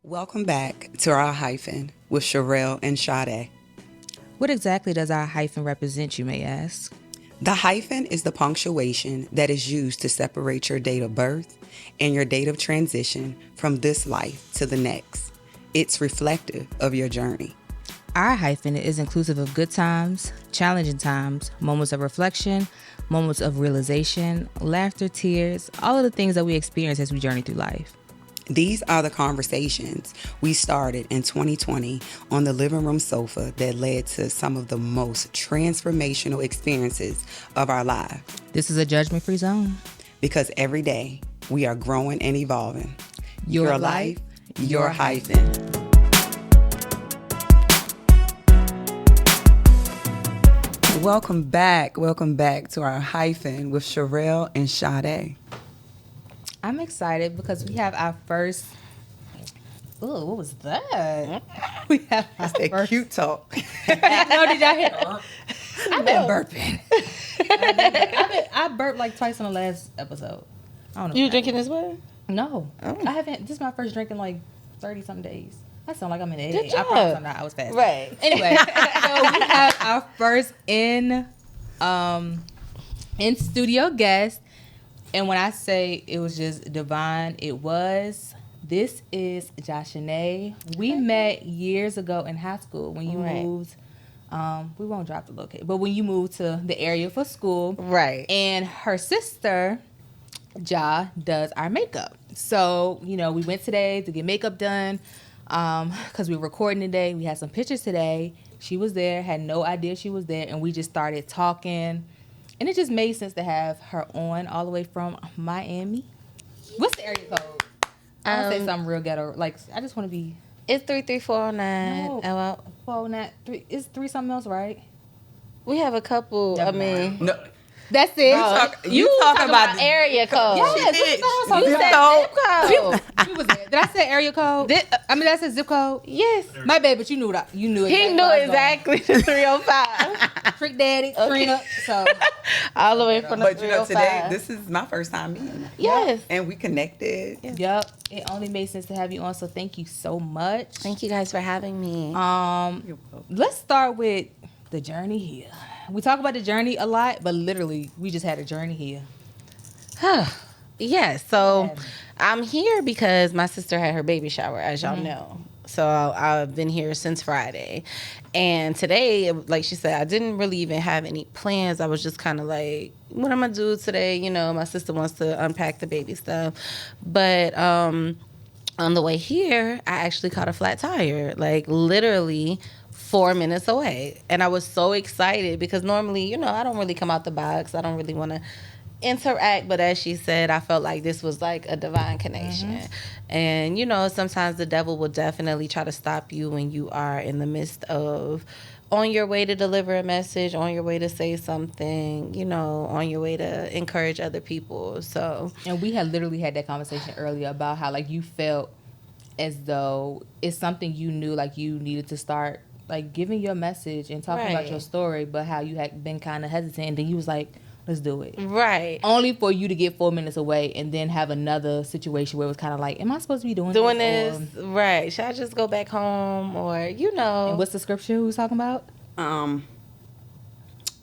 Welcome back to Our Hyphen with Sherelle and Sade. What exactly does our hyphen represent, you may ask? The hyphen is the punctuation that is used to separate your date of birth and your date of transition from this life to the next. It's reflective of your journey. Our hyphen is inclusive of good times, challenging times, moments of reflection, moments of realization, laughter, tears, all of the things that we experience as we journey through life. These are the conversations we started in 2020 on the living room sofa that led to some of the most transformational experiences of our lives. This is a judgment-free zone. Because every day we are growing and evolving. Your life, your hyphen. Welcome back to Our Hyphen with Sherelle and Sade. I'm excited because we have our first... Ooh, what was that? We have our That's that first... cute talk. No, did y'all hear? I've been burping. I burped like twice on the last episode. I don't know. You drinking as well? No. Oh. I haven't. This is my first drink in like 30-something days. I sound like I'm in Good AA. job. I promise I'm not. I was fast. Right. Anyway, so we have our first in studio guest. And when I say it was just divine, it was. This is Joshanae. We met years ago in high school when you moved. We won't drop the location, but when you moved to the area for school. Right. And her sister, Ja, does our makeup. So, we went today to get makeup done because we were recording today. We had some pictures today. She was there, had no idea she was there, and we just started talking. And it just made sense to have her on all the way from Miami. What's the area code? I want to say something real ghetto. Like, I just want to be... It's 33409. No. Oh, well, 409. It's 3 something else, right? we have a couple. Never I mean, No, That's it. you talking about the area code. Yes, She that's did. what I Zip was code. talking about. We was there. Did I say area code? I mean, did I say zip code? Yes. My bad, but you knew that. You knew He knew exactly the 305. Trick Daddy, Trina. So All the way from the But 305. today, this is my first time meeting you. Yes. And we connected. yep, it only made sense to have you on. So thank you so much. Thank you guys for having me. Let's start with the journey here. We talk about the journey a lot, but literally, we just had a journey here. Yeah, so I'm here because my sister had her baby shower, as y'all know. So I've been here since Friday. And today, like she said, I didn't really even have any plans. I was just kind of like, what am I going to do today? My sister wants to unpack the baby stuff. But on the way here, I actually caught a flat tire, like literally 4 minutes away. And I was so excited because normally, I don't really come out the box. I don't really want to interact, but as she said, I felt like this was like a divine connection. And sometimes the devil will definitely try to stop you when you are in the midst of on your way to deliver a message, on your way to say something, on your way to encourage other people. So, and we had literally had that conversation earlier about how like you felt as though it's something you knew like you needed to start like giving your message and talking about your story, but how you had been kind of hesitant, and then you was like, let's do it. Right. Only for you to get 4 minutes away and then have another situation where it was kind of like, am I supposed to be doing this? Or, right. Should I just go back home or, And what's the scripture we was talking about?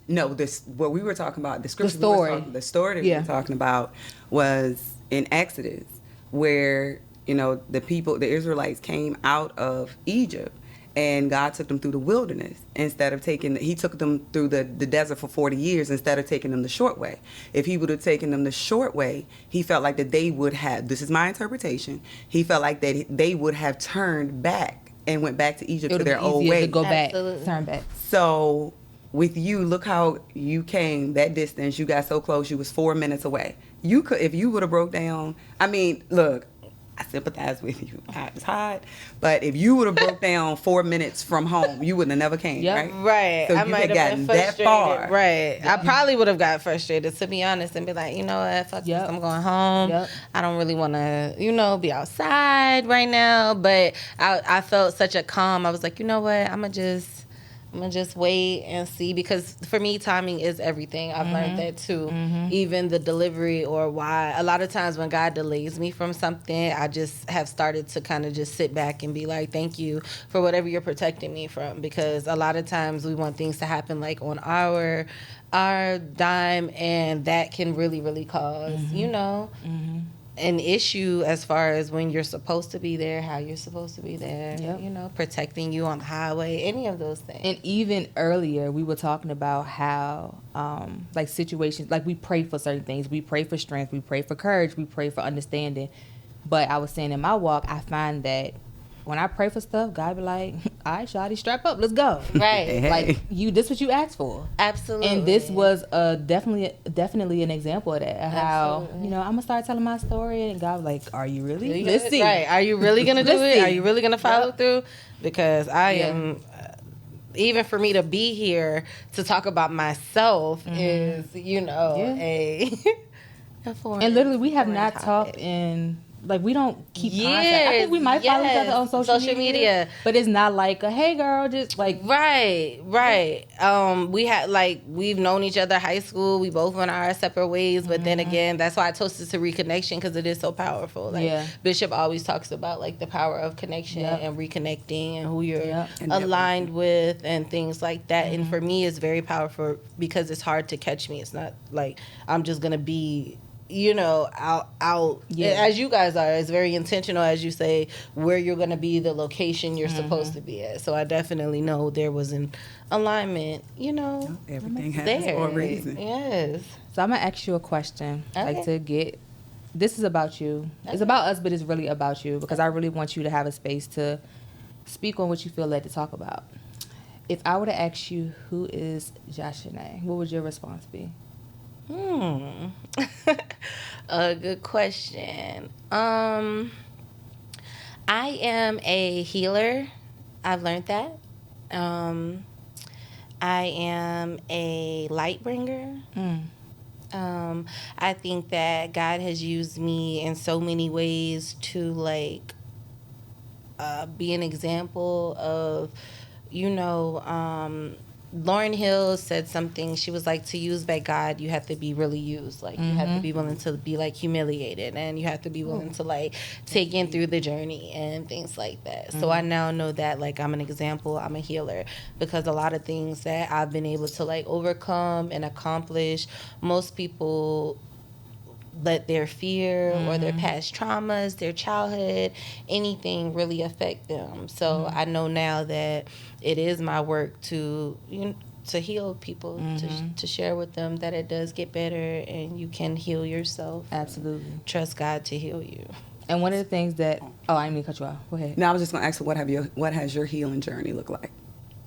No, what we were talking about, the scripture The story. the story that we were talking about was in Exodus, where, the Israelites came out of Egypt. And God took them through the wilderness he took them through the desert for 40 years instead of taking them the short way. If he would have taken them the short way, he felt like that they would have, this is my interpretation, he felt like that they would have turned back and went back to Egypt to their old way. To go Absolutely. back, turn back. So with you, look how you came that distance. You got so close, you was 4 minutes away. You could, if you would have broke down, look, I sympathize with you. It's hard. But if you would have broke down 4 minutes from home, you would have never came, right? Right. So I you might had have gotten been that frustrated. far. Right. I probably would have got frustrated, to be honest, and be like, you know what, fuck this, I'm going home. I don't really want to, be outside right now. But I felt such a calm. I was like, you know what, I'm going to just I'm gonna just wait and see, because for me, timing is everything. I've learned that too. Even the delivery, or why a lot of times when God delays me from something, I just have started to kind of just sit back and be like, thank you for whatever you're protecting me from, because a lot of times we want things to happen like on our dime, and that can really cause an issue as far as when you're supposed to be there, how you're supposed to be there, protecting you on the highway, any of those things. And even earlier, we were talking about how, like situations, like we pray for certain things. We pray for strength. We pray for courage. We pray for understanding. But I was saying in my walk, I find that when I pray for stuff, God be like, all right, shawty, strap up, let's go. Right. Like, this what you asked for. Absolutely. And this was definitely an example of that. How, I'm going to start telling my story, and God was like, are you really? Let's see. Right. Are you really going to do it? See. Are you really going to follow through? Because I am... even for me to be here to talk about myself is, a foreign, and literally, we have not topic. talked in, like, we don't keep contact. I think we might follow each other on social media. But it's not like a, hey, girl, just like... Right. We had, like, we've known each other high school. We both went our separate ways. But then again, that's why I toasted to reconnection, because it is so powerful. Like, Bishop always talks about, like, the power of connection and reconnecting and who you're aligned with and things like that. And for me, it's very powerful because it's hard to catch me. It's not like I'm just going to be... out as you guys are. It's very intentional, as you say, where you're going to be, the location you're supposed to be at. So I definitely know there was an alignment, everything happens for a reason. Yes. So I'm going to ask you a question. Okay. Like, to get... This is about you. Okay. It's about us, but it's really about you, because I really want you to have a space to speak on what you feel led to talk about. If I were to ask you, who is Jashanae, what would your response be? A good question. I am a healer. I've learned that. I am a light bringer. I think that God has used me in so many ways to, like, be an example of, Lauryn Hill said something. She was like, to use by God, you have to be really used. Like, you have to be willing to be, like, humiliated, and you have to be willing to, like, take in through the journey and things like that. So I now know that, like, I'm an example. I'm a healer, because a lot of things that I've been able to, like, overcome and accomplish, most people let their fear or their past traumas, their childhood, anything really affect them. So I know now that it is my work to heal people, to share with them that it does get better and you can heal yourself. Absolutely. Trust God to heal you. And one of the things that... Oh, I didn't mean to cut you off. Go ahead. No, I was just going to ask, what has your healing journey looked like?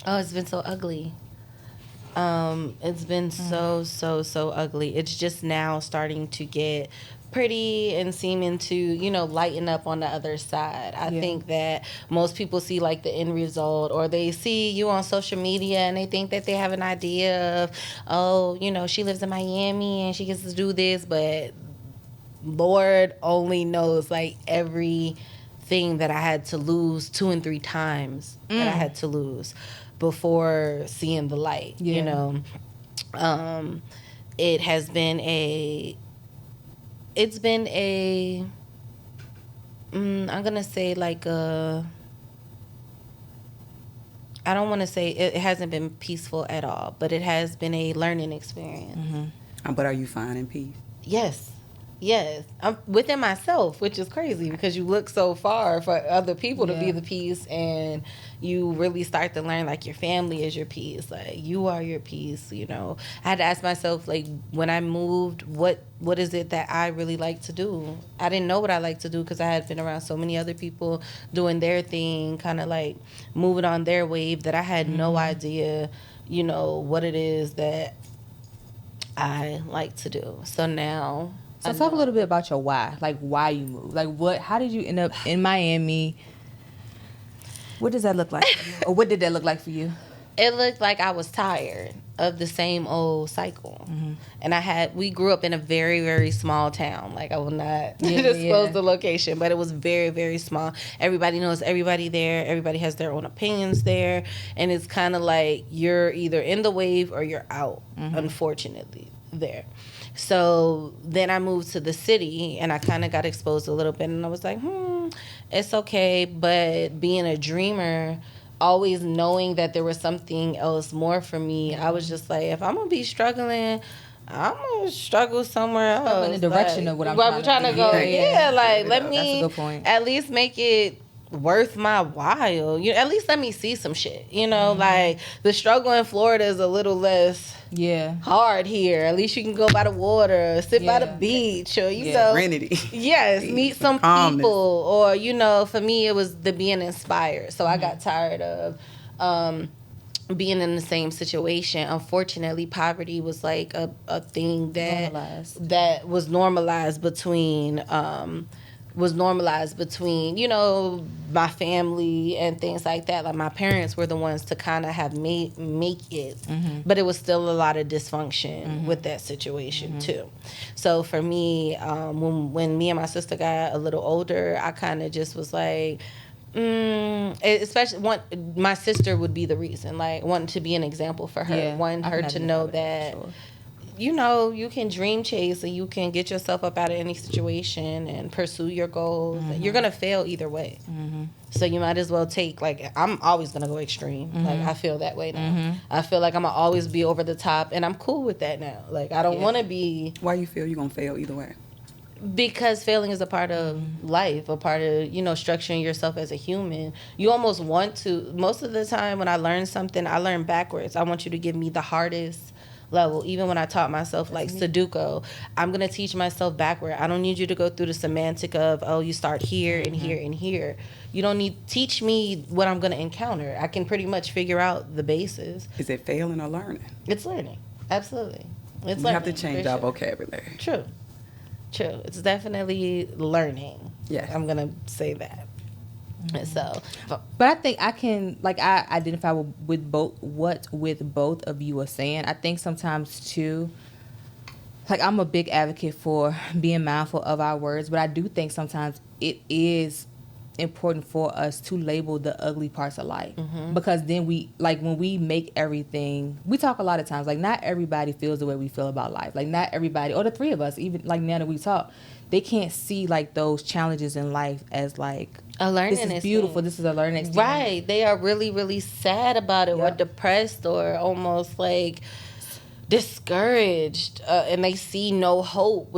Oh, it's been so ugly. It's been so ugly. It's just now starting to get pretty and seeming to, lighten up on the other side. I think that most people see, like, the end result, or they see you on social media and they think that they have an idea of, oh, she lives in Miami and she gets to do this, but Lord only knows, like, everything that I had to lose 2 and 3 times that I had to lose before seeing the light. It has been I'm gonna say, like, I don't want to say it hasn't been peaceful at all, but it has been a learning experience. But are you finding peace? Yes, I'm within myself, which is crazy, because you look so far for other people to be the peace, and you really start to learn, like, your family is your peace, like, you are your peace. I had to ask myself, like, when I moved, what is it that I really like to do? I didn't know what I like to do, because I had been around so many other people doing their thing, kind of like moving on their wave, that I had no idea, what it is that I like to do. So now... So talk a little bit about your why, like why you moved. Like, how did you end up in Miami? What does that look like? Or what did that look like for you? it looked like I was tired of the same old cycle. And we grew up in a very, very small town. Like, I will not disclose the location, but it was very, very small. Everybody knows everybody there. Everybody has their own opinions there. And it's kind of like you're either in the wave or you're out, unfortunately, there. So then I moved to the city and I kind of got exposed a little bit. And I was like, it's okay. But being a dreamer, always knowing that there was something else more for me, I was just like, if I'm going to be struggling, I'm going to struggle somewhere else. In the direction of what I'm trying to go. Yeah, like, let me that's a good point. at least make it worth my while. At least let me see some shit. Like, the struggle in Florida is a little less hard here. At least you can go by the water, sit by the beach, or serenity. Yes, meet some people, or for me it was the being inspired. So I got tired of being in the same situation. Unfortunately, poverty was like a thing that was normalized between my family and things like that. Like, my parents were the ones to kind of have make it, but it was still a lot of dysfunction with that situation too. So for me, when me and my sister got a little older, I kind of just was like, especially my sister would be the reason, like, wanting to be an example for her, wanting her to know that you can dream chase and you can get yourself up out of any situation and pursue your goals. You're gonna fail either way, so you might as well take, like, I'm always gonna go extreme. Like, I feel that way now. I feel like I'm gonna always be over the top, and I'm cool with that now. Like, I don't want to be. Why you feel you're gonna fail either way? Because failing is a part of life, a part of, structuring yourself as a human. You almost want to. Most of the time when I learn something, I learn backwards. I want you to give me the hardest level. Even when I taught myself, like, Sudoku, I'm going to teach myself backward. I don't need you to go through the semantic of, oh, you start here and here and here. You don't need, teach me what I'm going to encounter. I can pretty much figure out the basis. Is it failing or learning? It's learning. Absolutely. It's learning. You have to change our vocabulary. True. It's definitely learning. Yes. I'm going to say that. So, but I think I can, like, I identify with both of you are saying. I think sometimes too, like, I'm a big advocate for being mindful of our words, but I do think sometimes it is important for us to label the ugly parts of life, because then when we make everything, we talk a lot of times, like, not everybody feels the way we feel about life. Like, not everybody, or the three of us, even like now that we talk, they can't see, like, those challenges in life as, like, a learning this is beautiful. This is a learning experience. Right. They are really, really sad about it, or depressed, or almost like discouraged, and they see no hope,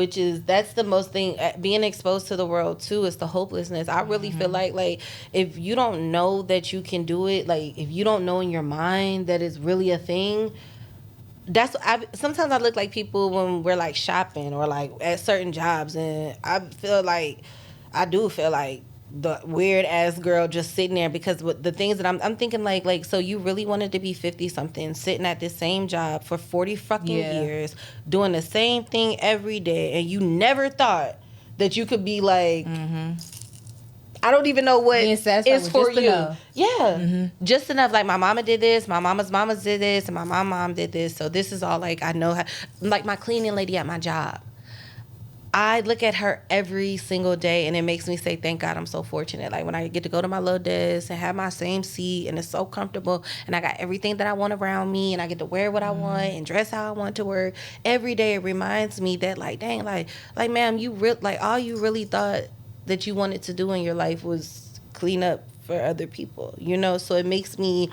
that's the most thing. Being exposed to the world too is the hopelessness. I really feel like if you don't know that you can do it, like, if you don't know in your mind that it's really a thing, sometimes I look like people when we're, like, shopping or, like, at certain jobs, and I do feel like the weird ass girl just sitting there, because with the things that I'm thinking, like, so you really wanted to be 50 something, sitting at the same job for 40 fucking years, doing the same thing every day, and you never thought that you could be like, I don't even know what is for you. Enough. Yeah. Just enough. Like, my mama did this, my mama's mamas did this, and my mom did this. So this is all, like, I know how. Like, my cleaning lady at my job, I look at her every single day, and it makes me say, thank God I'm so fortunate. Like, when I get to go to my little desk and have my same seat, and it's so comfortable, and I got everything that I want around me, and I get to wear what I want and dress how I want to work. Every day it reminds me that, like, dang, like ma'am, all you really thought that you wanted to do in your life was clean up for other people, So it makes me,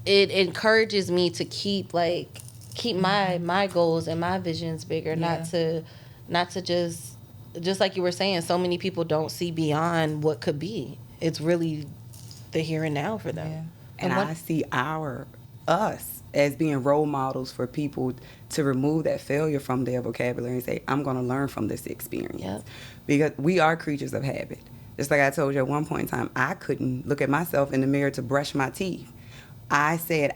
it encourages me to keep my goals and my visions bigger, not to just like you were saying, so many people don't see beyond what could be. It's really the here and now for them. Yeah. And I see us as being role models for people to remove that failure from their vocabulary and say, I'm going to learn from this experience. Yep. Because we are creatures of habit. Just like I told you at one point in time, I couldn't look at myself in the mirror to brush my teeth. I said,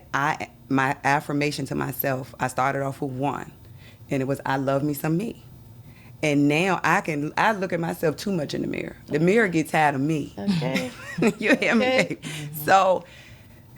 my affirmation to myself, I started off with one, and it was, I love me some me. And now I look at myself too much in the mirror. The mirror gets tired of me. Okay. You hear me? So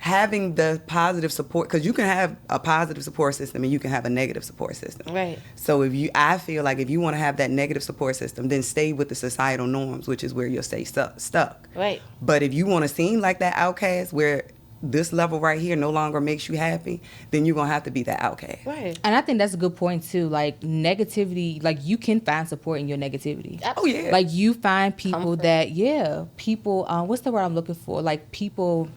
having the positive support, because you can have a positive support system and you can have a negative support system. Right. So I feel like if you want to have that negative support system, then stay with the societal norms, which is where you'll stay stuck. Right. But if you want to seem like that outcast, where this level right here no longer makes you happy, then you're gonna have to be that outcast. Right. And I think that's a good point too. Like negativity, like you can find support in your negativity. Oh yeah. Like you find people Comfort. that, people. What's the word I'm looking for? Like people,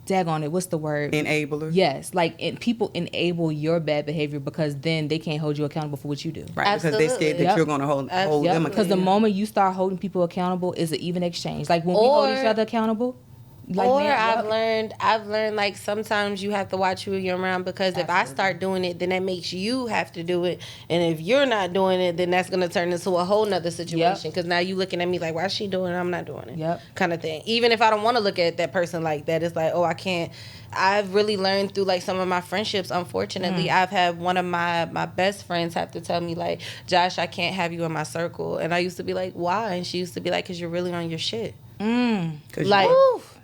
daggone it. What's the word? Enabler. Yes, like people enable your bad behavior because then they can't hold you accountable for what you do. Right. Because they're scared that Yep. you're gonna hold them Because accountable. the moment you start holding people accountable, is an even exchange. Like when we Or- hold each other accountable. Like or man, I've learned like sometimes you have to watch who you're around, because if I start doing it, then that makes you have to do it, and if you're not doing it, then that's gonna turn into a whole nother situation, because now you looking at me like, why is she doing it, I'm not doing it. Yep. Kind of thing. Even if I don't want to look at that person like that, it's like, oh, I can't. I've really learned through like some of my friendships, unfortunately. I've had one of my best friends have to tell me like, Josh, I can't have you in my circle, and I used to be like, why? And she used to be like, because you're really on your shit. Like,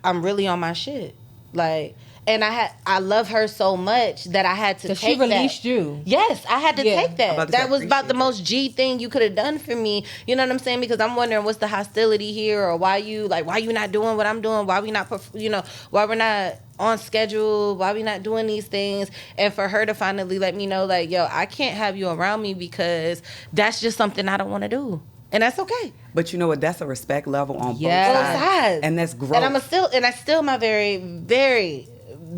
I'm really on my shit. Like, and I love her so much that I had to take she released that. you. Yes, I had to take that. That was about the appreciate most G thing you could have done for me. You know what I'm saying? Because I'm wondering what's the hostility here, or why you not doing what I'm doing? Why we not, why we're not on schedule? Why we not doing these things? And for her to finally let me know, like, yo, I can't have you around me because that's just something I don't want to do. And that's okay. But you know what? That's a respect level on both Yeah. sides. Both sides. And that's growth. And I still my very, very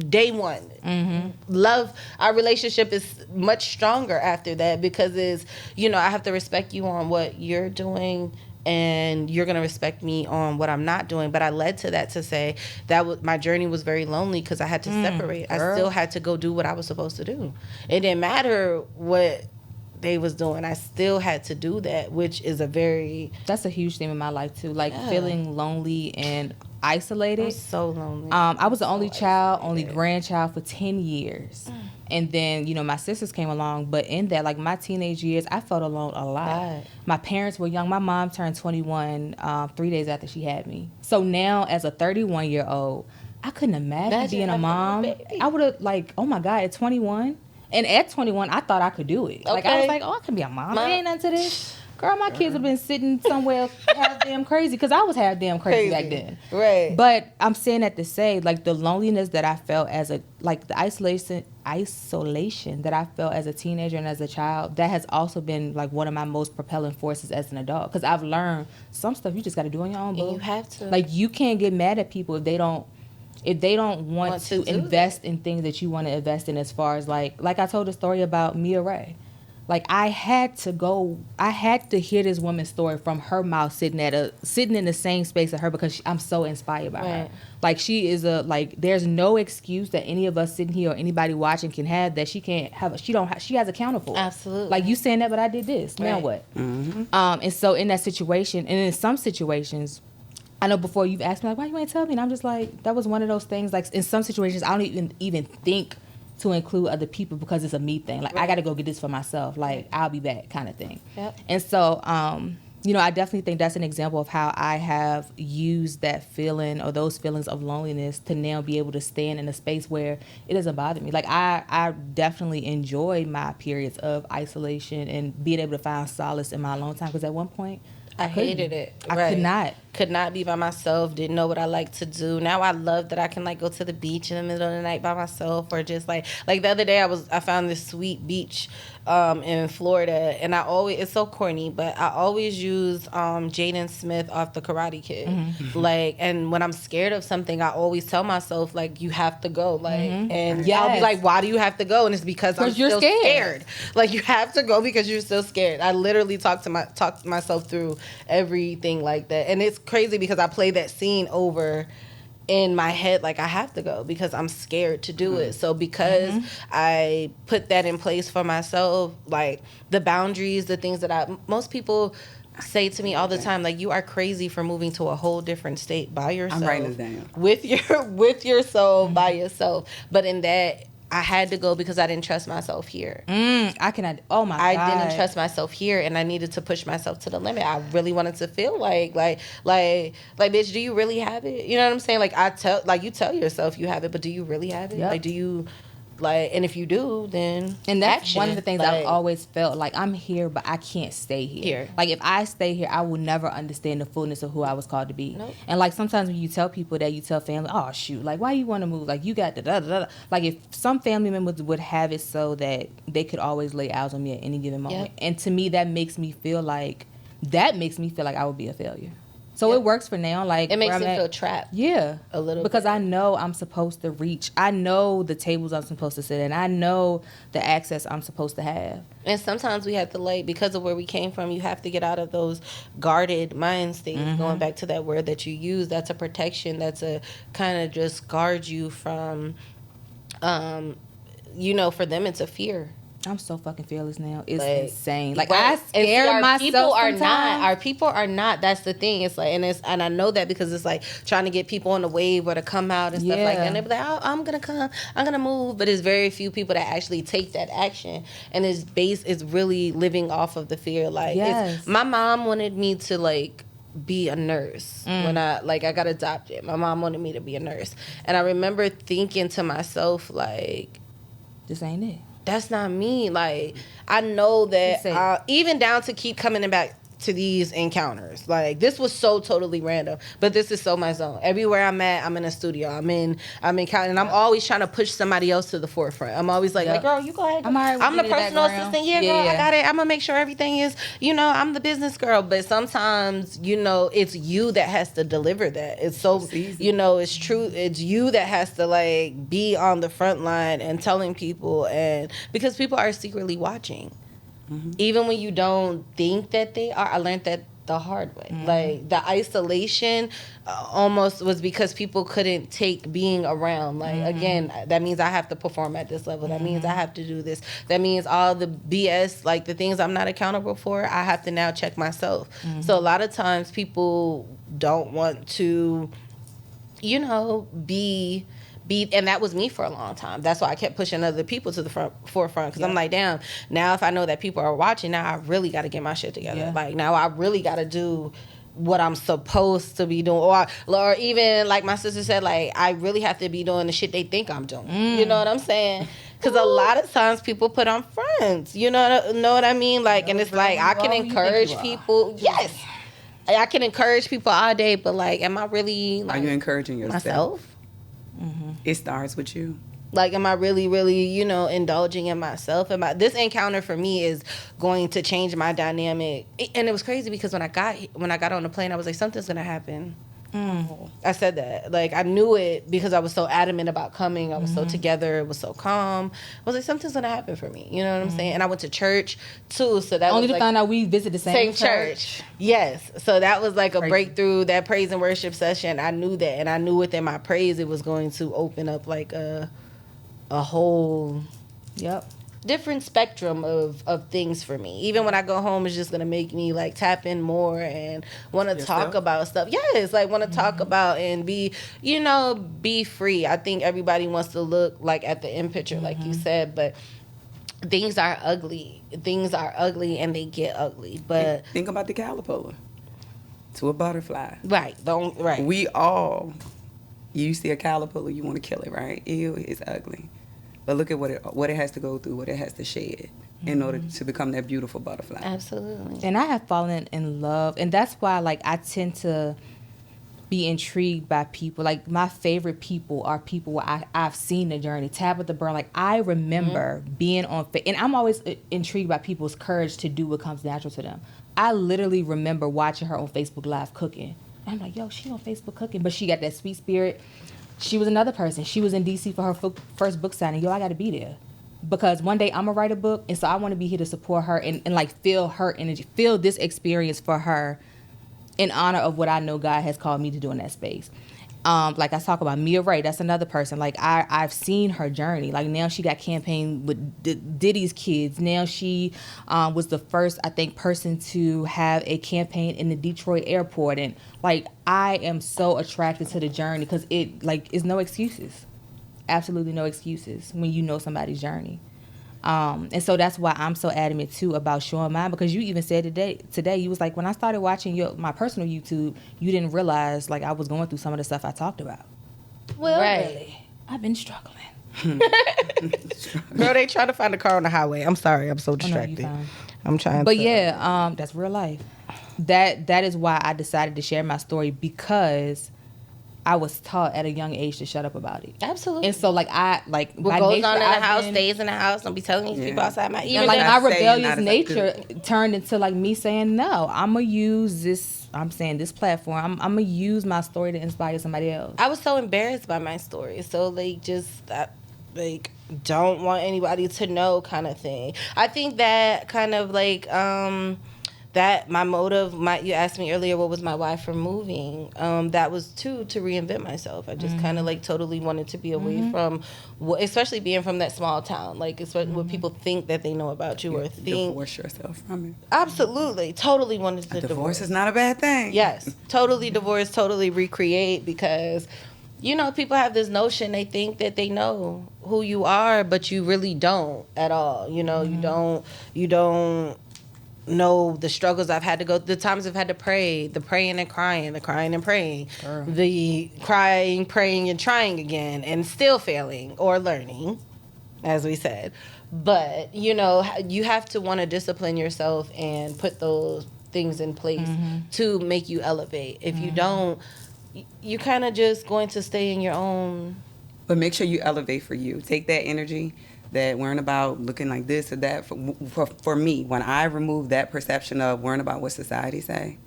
day one. Love, our relationship is much stronger after that, because it's, I have to respect you on what you're doing, and you're going to respect me on what I'm not doing. But I led to that to say that my journey was very lonely, because I had to separate. Girl. I still had to go do what I was supposed to do. It didn't matter what they was doing. I still had to do that, which is That's a huge thing in my life too. Like feeling lonely and isolated. I'm so lonely. I was the only child, only grandchild for 10 years. And then, my sisters came along. But in that, like my teenage years, I felt alone a lot. Right. My parents were young. My mom turned 21 3 days after she had me. So now as a 31-year-old, I couldn't imagine being a mom. I would have like, oh my God, at 21. And at 21, I thought I could do it. Like, I was like, oh, I can be a mom. It ain't nothing to this. Girl, my kids have been sitting somewhere half damn crazy, because I was half damn crazy back then. Right. But I'm saying that to say, like, the loneliness that I felt the isolation that I felt as a teenager and as a child, that has also been, like, one of my most propelling forces as an adult. Because I've learned some stuff you just got to do on your own, boo. And you have to. Like, you can't get mad at people if they don't want to invest in things that you want to invest in, as far as like I told a story about Mia Ray. Like, I had to hear this woman's story from her mouth, sitting in the same space as her, because I'm so inspired by her. Like, she is there's no excuse that any of us sitting here or anybody watching can have that she can't have. She has accountable. Absolutely. Like, you saying that, but I did this. Now what? And so in that situation, and in some situations, I know before you've asked me, like, why you ain't tell me? And I'm just like, that was one of those things. Like, in some situations, I don't even think to include other people, because it's a me thing. Like, I got to go get this for myself. Like, I'll be back kind of thing. Yep. And so, I definitely think that's an example of how I have used that feeling, or those feelings of loneliness, to now be able to stand in a space where it doesn't bother me. Like, I definitely enjoy my periods of isolation and being able to find solace in my alone time, because at one point, I hated it. I could not be by myself. Didn't know what I like to do. Now I love that I can like go to the beach in the middle of the night by myself, or just like the other day I found this sweet beach in Florida, and it's so corny, but I always use Jaden Smith off the Karate Kid. Like, and when I'm scared of something, I always tell myself, like, you have to go. Like, and I'll be like, why do you have to go? And it's because I'm still scared. Like, you have to go because you're still scared. I literally talk myself through everything like that. And it's crazy because I play that scene over in my head, like, I have to go because I'm scared to do it. So because I put that in place for myself, like the boundaries, the things that most people say to me all the time, like, you are crazy for moving to a whole different state by yourself. I'm writing this down. With your soul by yourself. But in that, I had to go because I didn't trust myself here. I cannot. Oh my I God. didn't trust myself here, and I needed to push myself to the limit. I really wanted to feel like, bitch, do you really have it? You know what I'm saying? Like you tell yourself you have it, but do you really have it? Yep. Like, do you, and if you do, then And that's action. one of the things I've always felt like I'm here, but I can't stay here. Like if I stay here, I will never understand the fullness of who I was called to be. Nope. And like sometimes when you tell people that, you tell family, oh shoot, like why you want to move? Like you got the. Like if some family members would have it so that they could always lay eyes on me at any given moment. Yep. And to me, that makes me feel like I would be a failure. So it works for now. Like it makes me feel trapped. Yeah, a little because bit. I know I'm supposed to reach. I know the tables I'm supposed to sit in. I know the access I'm supposed to have. And sometimes we have to because of where we came from, you have to get out of those guarded mind states. Going back to that word that you use, that's a protection. That's a kind of just guard you from, for them it's a fear. I'm so fucking fearless now. It's Like, insane. Like right. I scare myself sometimes. Our people are not. That's the thing. It's like, and I know that because it's like trying to get people on the wave or to come out and stuff like that. And they be like, oh, I'm gonna come, I'm gonna move. But it's very few people that actually take that action. And it's really living off of the fear. Like, my mom wanted me to be a nurse when I got adopted. My mom wanted me to be a nurse, and I remember thinking to myself this ain't it. That's not me. Like, I know that even down to keep coming back to these encounters. Like, this was so totally random, but this is so my zone. Everywhere I'm at, I'm in a studio. I'm in counting, and I'm always trying to push somebody else to the forefront. I'm always like, girl, you go ahead. I'm the personal assistant. Yeah, girl, I got it. I'm gonna make sure everything is, I'm the business girl. But sometimes, it's you that has to deliver that. It's so, it's true. It's you that has to be on the front line and telling people, and because people are secretly watching. Mm-hmm. Even when you don't think that they are. I learned that the hard way. Mm-hmm. The isolation almost was because people couldn't take being around. Again, that means I have to perform at this level. That means I have to do this. That means all the BS, the things I'm not accountable for, I have to now check myself. Mm-hmm. So a lot of times people don't want to, be, and that was me for a long time. That's why I kept pushing other people to the forefront, because I'm like, damn, now if I know that people are watching, now I really got to get my shit together. Now I really got to do what I'm supposed to be doing, or even like my sister said, I really have to be doing the shit they think I'm doing. You know what I'm saying? Because a lot of times people put on fronts. You know what I mean? And it's I can encourage people. Yes, I can encourage people all day, but am I really? Are you encouraging yourself? Myself? Mm-hmm. It starts with you. Am I really, really, indulging in myself? This encounter for me is going to change my dynamic. And it was crazy because when I got on the plane, I was like, something's gonna happen. I said that. I knew it because I was so adamant about coming. I was so together. It was so calm. I was like, something's gonna happen for me. You know what I'm saying? And I went to church too, so that only was to find out we visit the same church. Yes, so that was a breakthrough. That praise and worship session, I knew that, and I knew within my praise it was going to open up a whole different spectrum of things for me. Even when I go home, it's just gonna make me tap in more and want to talk about stuff. Yes, want to talk about and be free. I think everybody wants to look at the end picture, like you said, but things are ugly. Things are ugly, and they get ugly. But think about the caterpillar to a butterfly. Right. Right. We all, you see a caterpillar, you want to kill it, right? Ew, it's ugly. But look at what it has to go through, what it has to shed in order to become that beautiful butterfly. Absolutely. And I have fallen in love, and that's why I tend to be intrigued by people. My favorite people are people where I've seen the journey. Tabitha Burr, I remember being on, and I'm always intrigued by people's courage to do what comes natural to them. I literally remember watching her on Facebook Live cooking. And I'm like, yo, she on Facebook cooking, but she got that sweet spirit. She was another person. She was in D.C. for her first book signing. Yo, I got to be there. Because one day I'm going to write a book, and so I want to be here to support her and feel her energy, feel this experience for her in honor of what I know God has called me to do in that space. I talk about Mia Ray, that's another person. I've seen her journey. Now she got campaigned with Diddy's kids. Now she was the first, I think, person to have a campaign in the Detroit airport. And I am so attracted to the journey because it is no excuses absolutely no excuses when you know somebody's journey. And so that's why I'm so adamant too about showing mine, because you even said today you was like, when I started watching my personal YouTube, you didn't realize like I was going through some of the stuff I talked about. Well, really, I've been struggling. Girl, they trying to find a car on the highway. I'm sorry, I'm so distracted. I'm trying. But yeah, that's real life. That is why I decided to share my story, because I was taught at a young age to shut up about it. Absolutely. And so what goes on in the house stays in the house. Don't be telling these people outside my ear. Like my rebellious nature turned into like me saying, no, I'm going to use this. I'm saying this platform. I'm going to use my story to inspire somebody else. I was so embarrassed by my story. So like don't want anybody to know kind of thing. I think that kind of like that my motive, you asked me earlier what was my why for moving, that was to reinvent myself. I just kind of like totally wanted to be away from especially being from that small town, like especially what people think that they know about you or think. Divorce yourself from it. Absolutely, totally wanted to divorce is not a bad thing. Yes, totally divorce, totally recreate, because people have this notion, they think that they know who you are, but you really don't at all. You don't know the struggles I've had to go, the times I've had to pray, the praying and crying, the crying and praying, the crying, praying, and trying again, and still failing or learning, as we said. But, you have to want to discipline yourself and put those things in place to make you elevate. If you don't, you kind of just going to stay in your own. But make sure you elevate for you. Take that energy, that worrying about looking like this or that. For me, when I remove that perception of worrying about what society say,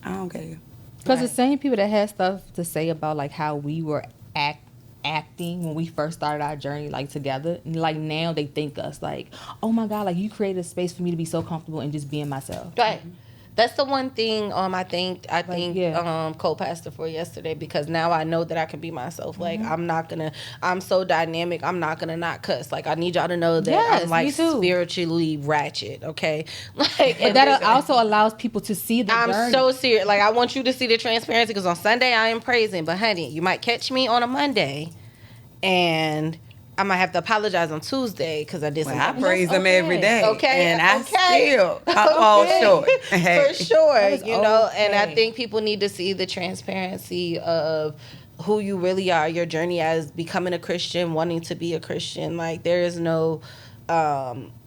I don't care. Because the same people that had stuff to say about like how we were acting when we first started our journey like together, like now they think us like, oh my God, like you created a space for me to be so comfortable and just being myself. Right. That's the one thing I think co-pastor for yesterday, because now I know that I can be myself. Like I'm so dynamic, I'm not gonna not cuss. Like I need y'all to know that I'm like spiritually ratchet, okay? Like, but that also allows people to see the journey. I'm so serious. Like I want you to see the transparency, because on Sunday I am praising, but honey, you might catch me on a Monday and I might have to apologize on Tuesday because I did something. I praise him every day. Okay. And I still fall short. For sure. And I think people need to see the transparency of who you really are, your journey as becoming a Christian, wanting to be a Christian. Like there is no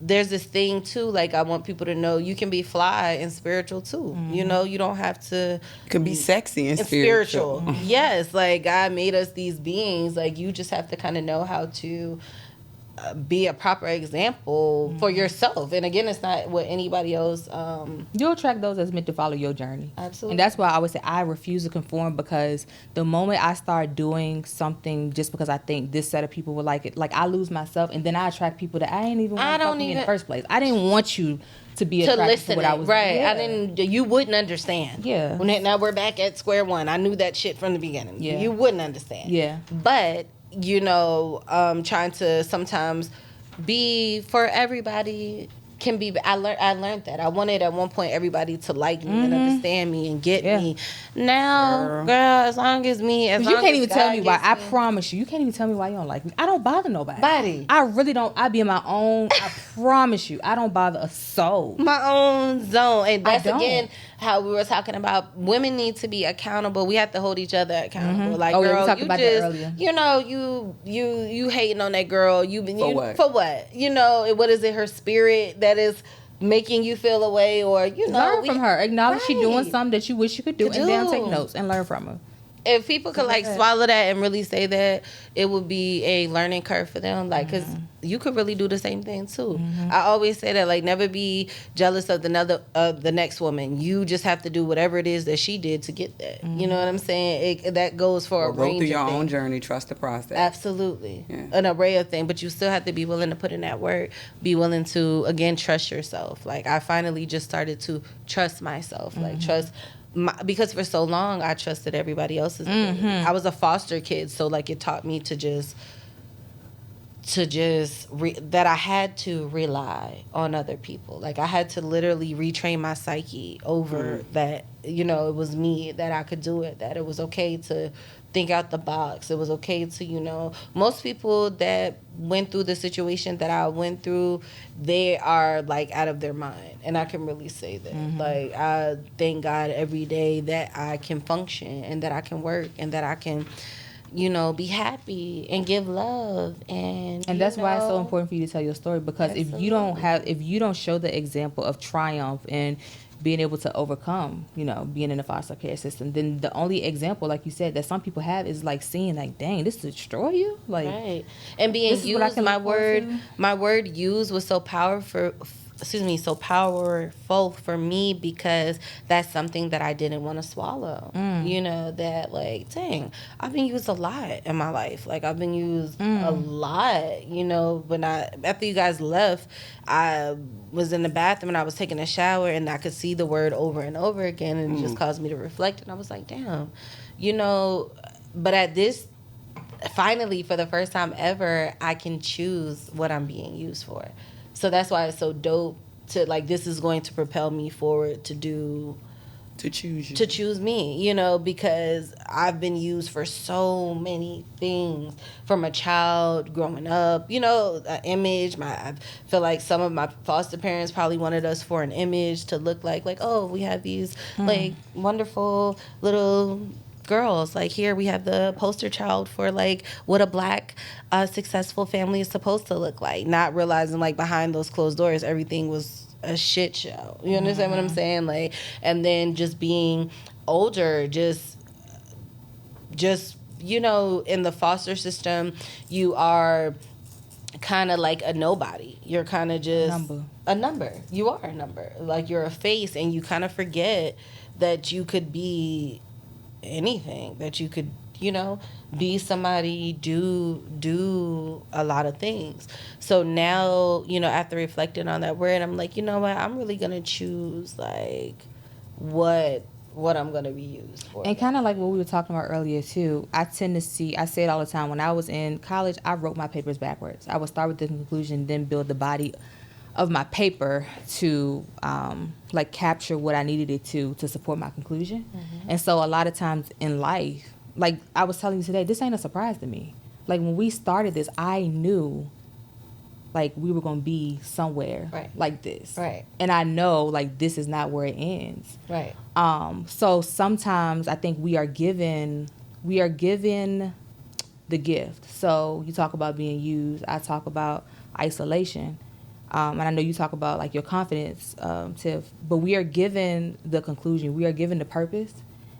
there's this thing too, like I want people to know you can be fly and spiritual too. You don't have to. You can be sexy and spiritual. Yes, like God made us these beings. Like you just have to kind of know how to be a proper example for yourself. And again, it's not what anybody else. You'll attract those that's meant to follow your journey. Absolutely. And that's why I always say I refuse to conform, because the moment I start doing something just because I think this set of people will like it, like I lose myself, and then I attract people that I ain't even want to talk to me in the first place. I didn't want you to be attracted to what I was doing. Right. Yeah. You wouldn't understand. Yeah. Now we're back at square one. I knew that shit from the beginning. Yeah. You wouldn't understand. Yeah. But trying to sometimes be for everybody can be. I learned that. I wanted at one point everybody to like me and understand me and get me. Now, girl, as long as me, as long you can't as even God tell me why. I me. promise you can't even tell me why you don't like me. I don't bother nobody. I really don't. I be in my own. I promise you, I don't bother a soul. My own zone, and that's again how we were talking about. Women need to be accountable. We have to hold each other accountable. Like, girl, we talked about that earlier. You hating on that girl. For what? For what? What is it? Her spirit that is making you feel away, or learn from her. Acknowledge she doing something that you wish you could do, and then take notes and learn from her. If people could swallow that and really say that, it would be a learning curve for them. Like, because you could really do the same thing too. I always say that, like, never be jealous of the next woman. You just have to do whatever it is that she did to get that. You know what I'm saying? That goes for a range of things. Go through your own journey. Trust the process. Absolutely. Yeah. An array of things, but you still have to be willing to put in that work. Be willing to, again, trust yourself. Like, I finally just started to trust myself. Like, trust. Because for so long I trusted everybody else's ability. I was a foster kid, so like it taught me to just to just that I had to rely on other people. Like I had to literally retrain my psyche over that, you know, it was me, that I could do it, that it was okay to think out the box. It was okay to, you know, most people that went through the situation that I went through, they are like out of their mind. And I can really say that. Like I thank God every day that I can function and that I can work and that I can, you know, be happy and give love. And that's why it's so important for you to tell your story, because if you don't show the example of triumph and being able to overcome, you know, being in the foster care system, then the only example, like you said, that some people have is like seeing like, dang, this destroy you, like, right. And being used, my word used was so powerful. So powerful for me, because that's something that I didn't want to swallow. You know, that like, dang, I've been used a lot in my life. Like I've been used a lot, you know. When after you guys left, I was in the bathroom and I was taking a shower and I could see the word over and over again, and it just caused me to reflect. And I was like, damn, you know, but at this, finally, for the first time ever, I can choose what I'm being used for. So that's why it's so dope to, like, this is going to propel me forward to choose you. To choose me, you know, because I've been used for so many things from a child growing up, you know, an image. I feel like some of my foster parents probably wanted us for an image to look like, oh, we have these like wonderful little girls. Like here we have the poster child for like what a black successful family is supposed to look like, not realizing like behind those closed doors everything was a shit show. You understand what I'm saying? Like, and then just being older, just you know, in the foster system, you are kind of like a nobody. You're kind of just a number. You are a number. Like you're a face, and you kind of forget that you could be anything, that you could, you know, be somebody, do a lot of things. So now, you know, after reflecting on that word, I'm like, you know what, I'm really gonna choose like what I'm gonna be used for. And kind of like what we were talking about earlier too, I tend to see, I say it all the time, when I was in college, I wrote my papers backwards. I would start with the conclusion, then build the body of my paper to like capture what I needed it to support my conclusion. And so a lot of times in life, like I was telling you today, this ain't a surprise to me. Like when we started this, I knew like we were going to be somewhere like this. Right. And I know like this is not where it ends. Right. So sometimes I think we are given the gift. So you talk about being used, I talk about isolation. And I know you talk about like your confidence, Tiff, but we are given the conclusion, we are given the purpose,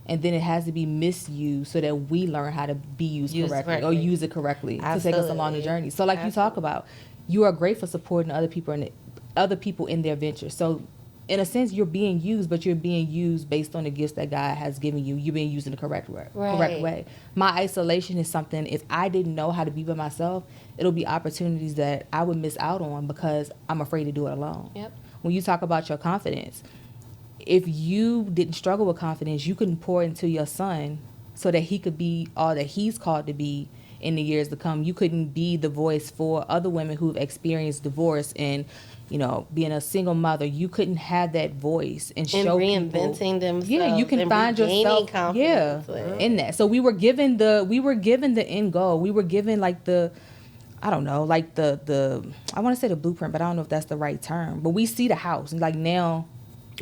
and then it has to be misused so that we learn how to be used correctly or use it correctly to take us along the journey. So like you talk about, you are great for supporting other people in their venture. So in a sense, you're being used, but you're being used based on the gifts that God has given you. You're being used in the correct way. My isolation is something, if I didn't know how to be by myself, it'll be opportunities that I would miss out on because I'm afraid to do it alone. Yep. When you talk about your confidence, if you didn't struggle with confidence, you couldn't pour into your son so that he could be all that he's called to be in the years to come. You couldn't be the voice for other women who've experienced divorce and, you know, being a single mother. You couldn't have that voice and show reinventing people, themselves. Yeah, you can find yourself. Yeah, in that. So we were given the end goal. We were given like the, I don't know, like the I want to say the blueprint, but I don't know if that's the right term. But we see the house, and like now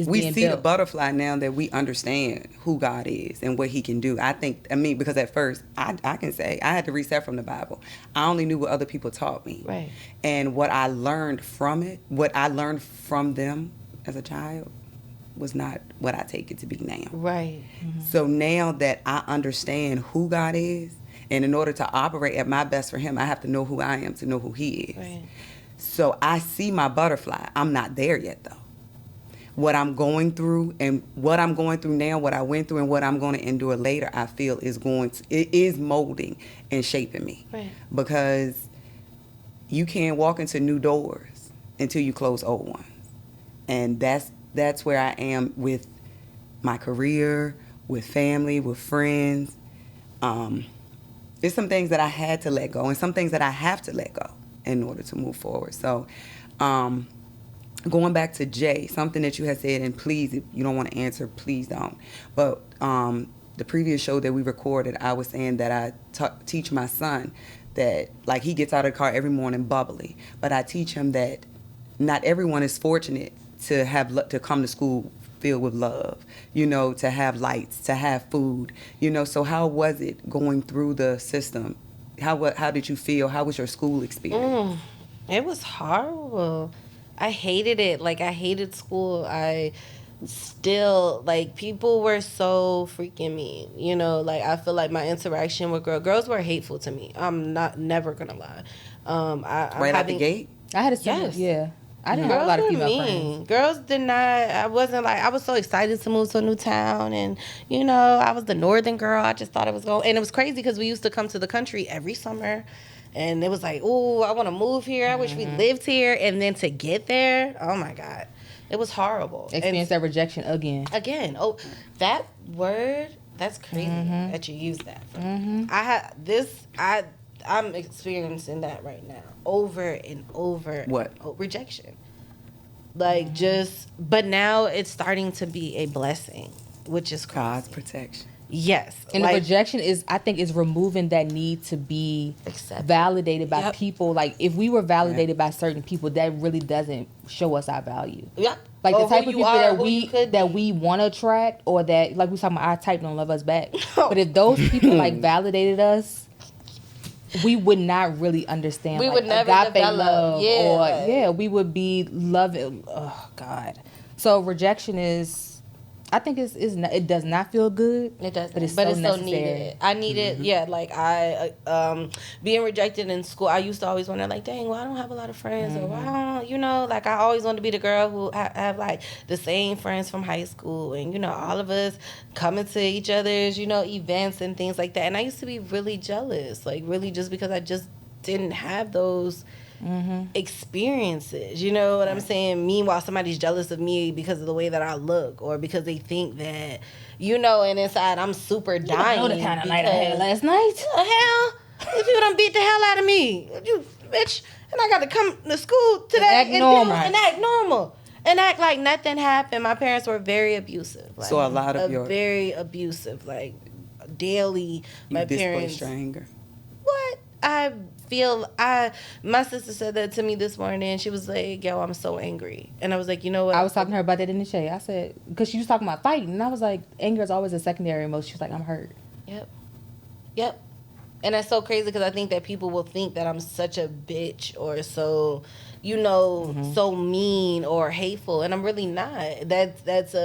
we see built. The butterfly now that we understand who God is and what he can do. I mean, because at first I can say I had to reset from the Bible. I only knew what other people taught me. Right. And what I learned from it, what I learned from them as a child was not what I take it to be now. Right. Mm-hmm. So now that I understand who God is, and in order to operate at my best for him, I have to know who I am to know who he is. Right. So I see my butterfly. I'm not there yet, though. What I'm going through and what I'm going through now, what I went through and what I'm going to endure later, I feel it is molding and shaping me. Right. Because you can't walk into new doors until you close old ones. And that's where I am with my career, with family, with friends. There's some things that I had to let go and some things that I have to let go. in order to move forward. So, going back to Jay, something that you had said, and please, if you don't want to answer, please don't. But the previous show that we recorded, I was saying that I teach my son that, like, he gets out of the car every morning bubbly, but I teach him that not everyone is fortunate to come to school filled with love, to have lights, to have food, So how was it going through the system? How did you feel? How was your school experience? It was horrible. I hated it. Like, I hated school. I still, like, people were so freaking mean. Like, I feel like my interaction with girls were hateful to me. I'm never gonna lie. I'm right out the gate? I had a similar, yeah. I didn't have a lot of female friends. Girls did not. I wasn't like. I was so excited to move to a new town, and I was the northern girl. I just thought it was going. And it was crazy because we used to come to the country every summer, and it was like, oh, I want to move here. I wish we lived here. And then to get there, oh my God, it was horrible. Experience that rejection again. Oh, that word. That's crazy that you use that. I'm experiencing that right now, over and over. What? Rejection. Like, but now it's starting to be a blessing, which is crazy. God's protection. Yes. And the rejection is removing that need to be validated by people. Like, if we were validated by certain people, that really doesn't show us our value. Yep. Like, the type of people that we want to attract, or that, like we talking about, our type don't love us back. But if those people like validated us, we would not really understand. We like, would never agape develop. love, we would be loving. Oh God. So rejection is. I think it does not feel good. It doesn't, but it's so needed. I need it. Yeah, like I being rejected in school. I used to always wonder, like, dang, well, I don't have a lot of friends, or why don't, like, I always wanted to be the girl who have like the same friends from high school, and all of us coming to each other's events and things like that. And I used to be really jealous, like, really, just because I just didn't have those experiences, you know what I'm saying? Meanwhile, somebody's jealous of me because of the way that I look, or because they think that, and inside I'm super dying. You know the kind of night I had last night. The hell? If you done beat the hell out of me, you bitch, and I got to come to school today and act normal. And act like nothing happened. My parents were very abusive. Like, so a lot of your... very abusive. Like, daily, my parents... displaced your anger? What? My sister said that to me this morning. She was like, yo, I'm so angry. And I was like, you know what? I was talking to her about that in the shade. I said, because she was talking about fighting. And I was like, anger is always a secondary emotion. She was like, I'm hurt. Yep. And that's so crazy because I think that people will think that I'm such a bitch or so, so mean or hateful. And I'm really not. That's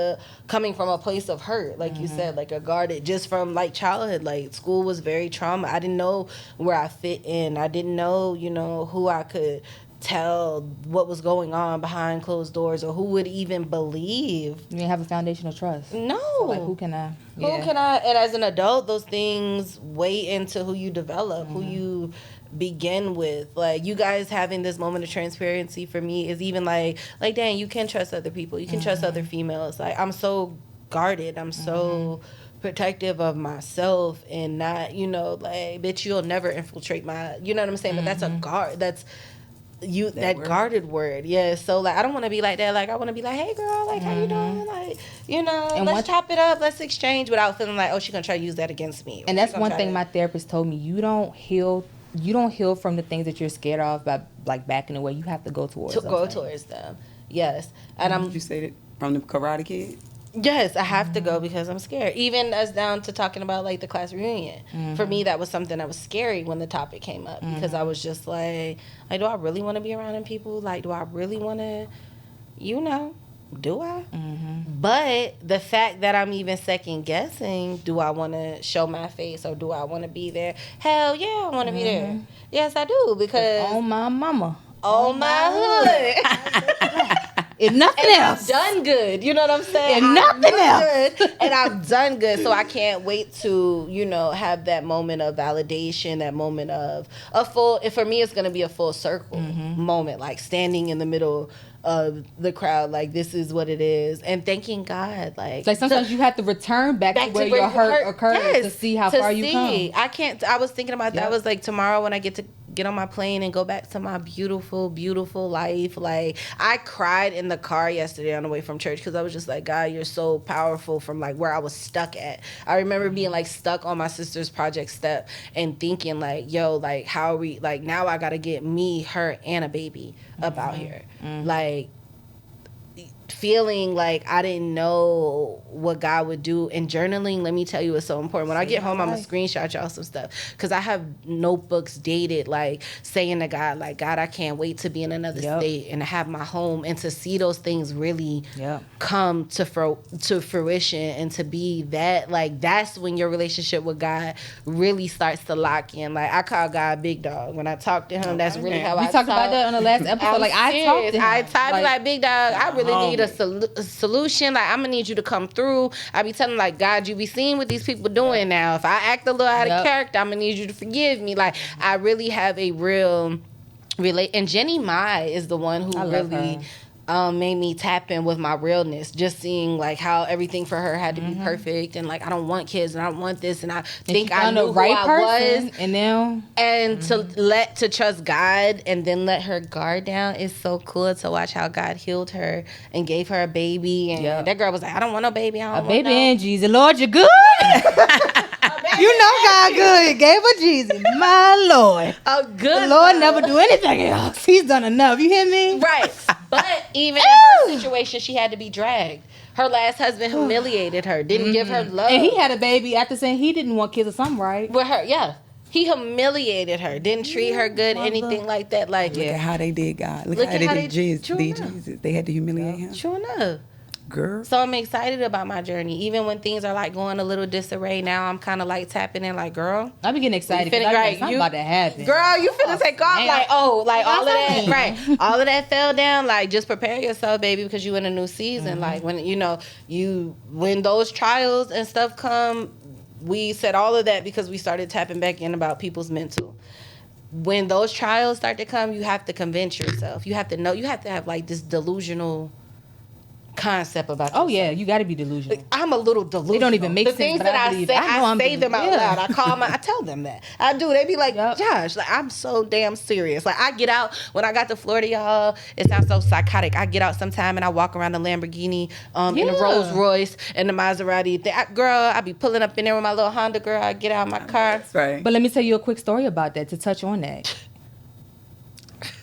coming from a place of hurt, like you said, like a guarded, just from like childhood. Like, school was very trauma. I didn't know where I fit in. I didn't know, who I could tell what was going on behind closed doors, or who would even believe. You didn't have a foundation of trust. No. So, like, who can I? Yeah. Who can I? And as an adult, those things weigh into who you develop, who you begin with. Like, you guys having this moment of transparency for me is even like dang, you can trust other people. You can trust other females. Like, I'm so guarded. I'm so protective of myself, and not, like, bitch, you'll never infiltrate my, you know what I'm saying? But that's a guard. That's that word. Guarded word. Yeah. So, like, I don't want to be like that. Like, I want to be like, hey girl, like, how you doing? Like, and let's chop it up, let's exchange, without feeling like, oh, she's gonna try to use that against me. And that's one thing my therapist told me. You don't heal from the things that you're scared of by, like, backing away. You have to go towards them. Yes. And Did you say that from the Karate Kid? Yes, I have to go because I'm scared. Even as down to talking about, like, the class reunion. For me, that was something that was scary when the topic came up, because I was just like, do I really want to be around them people? Like, do I really want to, do I? But the fact that I'm even second guessing, do I want to show my face, or do I want to be there? Hell yeah, I want to be there. Yes, I do, because on my mama, on my hood. If nothing else, I've done good. You know what I'm saying? If nothing else, and I've done good, so I can't wait to, have that moment of validation, that moment of a full. For me, it's gonna be a full circle moment, like standing in the middle of the crowd, like, this is what it is, and thanking God. Like sometimes you have to return back to where your hurt occurred, to see how far you come. I was thinking about that. I was like, tomorrow when I get to get on my plane and go back to my beautiful, beautiful life. Like, I cried in the car yesterday on the way from church because I was just like, God, you're so powerful from like where I was stuck at. I remember being like stuck on my sister's project step and thinking like, yo, like, how are we, like, now I got to get me, her, and a baby up out here. Like, feeling like I didn't know what God would do. And journaling, let me tell you, is so important. When I get home, I'm going to screenshot y'all some stuff. Because I have notebooks dated, like, saying to God, like, God, I can't wait to be in another state and to have my home and to see those things really come to fruition and to be that. Like, that's when your relationship with God really starts to lock in. Like, I call God Big Dog. When I talk to him, that's really how I talk. We talked about that on the last episode. Like, I talked to him. I talk like, Big Dog, I really need a solution. Like, I'm gonna need you to come through. I be telling like, God, you be seeing what these people doing now. If I act a little out of character, I'm gonna need you to forgive me. Like, I really have a real and Jenny Mai is the one who really made me tap in with my realness. Just seeing like how everything for her had to be perfect, and like, I don't want kids and I don't want this, and I think I knew who I was, and now to trust God and then let her guard down is so cool to watch how God healed her and gave her a baby. And that girl was like, I don't want no baby. I don't want baby and Jesus. Lord, you're good. You know God good. Gave her Jesus. My Lord. Oh, good. The Lord never do anything else. He's done enough. You hear me? Right. But even in her situation, she had to be dragged. Her last husband humiliated her, didn't give her love. And he had a baby after saying he didn't want kids or something, right? With her, yeah. He humiliated her, didn't treat her good, anything like that. Like, look at how they did God. Look how they did Jesus. They had to humiliate him. True enough. Girl. So I'm excited about my journey. Even when things are like going a little disarray now, I'm kind of like tapping in like, girl. I be getting excited because like, something about to happen. Girl, you finna take off. Man. Like, all of that, right. All of that fell down. Like, just prepare yourself, baby, because you in a new season. Like, when, when those trials and stuff come, we said all of that because we started tapping back in about people's mental. When those trials start to come, you have to convince yourself. You have to know. You have to have like this delusional concept about yourself. Oh yeah, you got to be delusional. Like, I'm a little delusional. They don't even make the sense. Things but that I say them out loud. I tell them that. I do. They be like, Josh, like, I'm so damn serious. Like, I get out when I got to Florida, y'all. It sounds so psychotic. I get out sometime and I walk around the Lamborghini, in the Rolls Royce and the Maserati. I be pulling up in there with my little Honda. Girl, I get out of my car. That's right. But let me tell you a quick story about that to touch on that.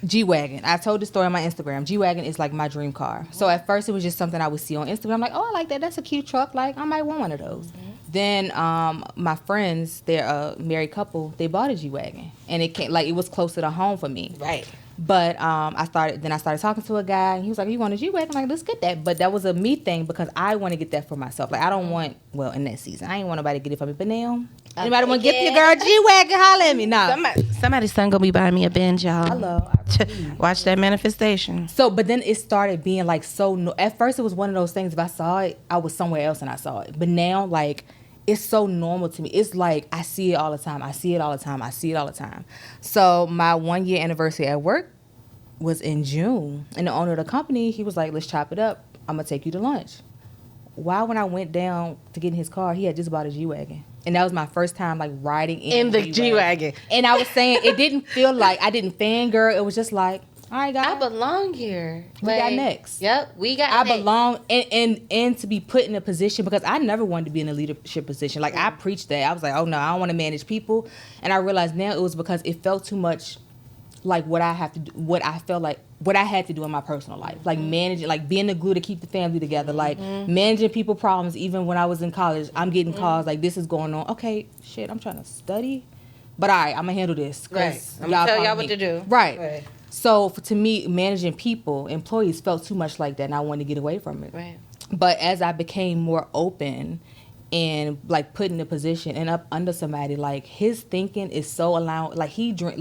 G-Wagon. I told the story on my Instagram. G-Wagon is like my dream car. So at first it was just something I would see on Instagram. I'm like, oh, I like that. That's a cute truck. Like, I might want one of those. Then my friends, they're a married couple, they bought a G-Wagon. And it came, like, it was closer to home for me. Right. But I started talking to a guy, and he was like, you want a G-Wagon? I'm like, let's get that. But that was a me thing because I want to get that for myself. Like, I don't want, well, in that season, I ain't want nobody to get it for me. But now, anybody want to get your girl G-Wagon, holler at me. Nah. Somebody's son gonna be buying me a Benz, y'all. Hello. Watch that manifestation. So, but then it started being like so, at first it was one of those things, if I saw it, I was somewhere else and I saw it. But now, like, it's so normal to me. It's like, I see it all the time. I see it all the time. I see it all the time. So my 1 year anniversary at work was in June. And the owner of the company, he was like, let's chop it up. I'm going to take you to lunch. Why, when I went down to get in his car, he had just bought a G-Wagon. And that was my first time, like, riding in the G-Wagon. And I was saying, it didn't feel like, I didn't fangirl. It was just like, all right, guys. I belong here. We got next. Yep, we got I next. belong, and to be put in a position, because I never wanted to be in a leadership position. Like, I preached that. I was like, oh, no, I don't want to manage people. And I realized now it was because it felt too much like what I have to do, what I felt like, what I had to do in my personal life. Like, managing, like, being the glue to keep the family together. Like, managing people problems. Even when I was in college, I'm getting calls like, this is going on. Okay, shit, I'm trying to study. But all right, I'm going to handle this. Right. I'm going to tell y'all what to do. Right. So, to me, managing people, employees, felt too much like that, and I wanted to get away from it. Right. But as I became more open and, like, put in a position and up under somebody, like, his thinking is so allowed. Like, he could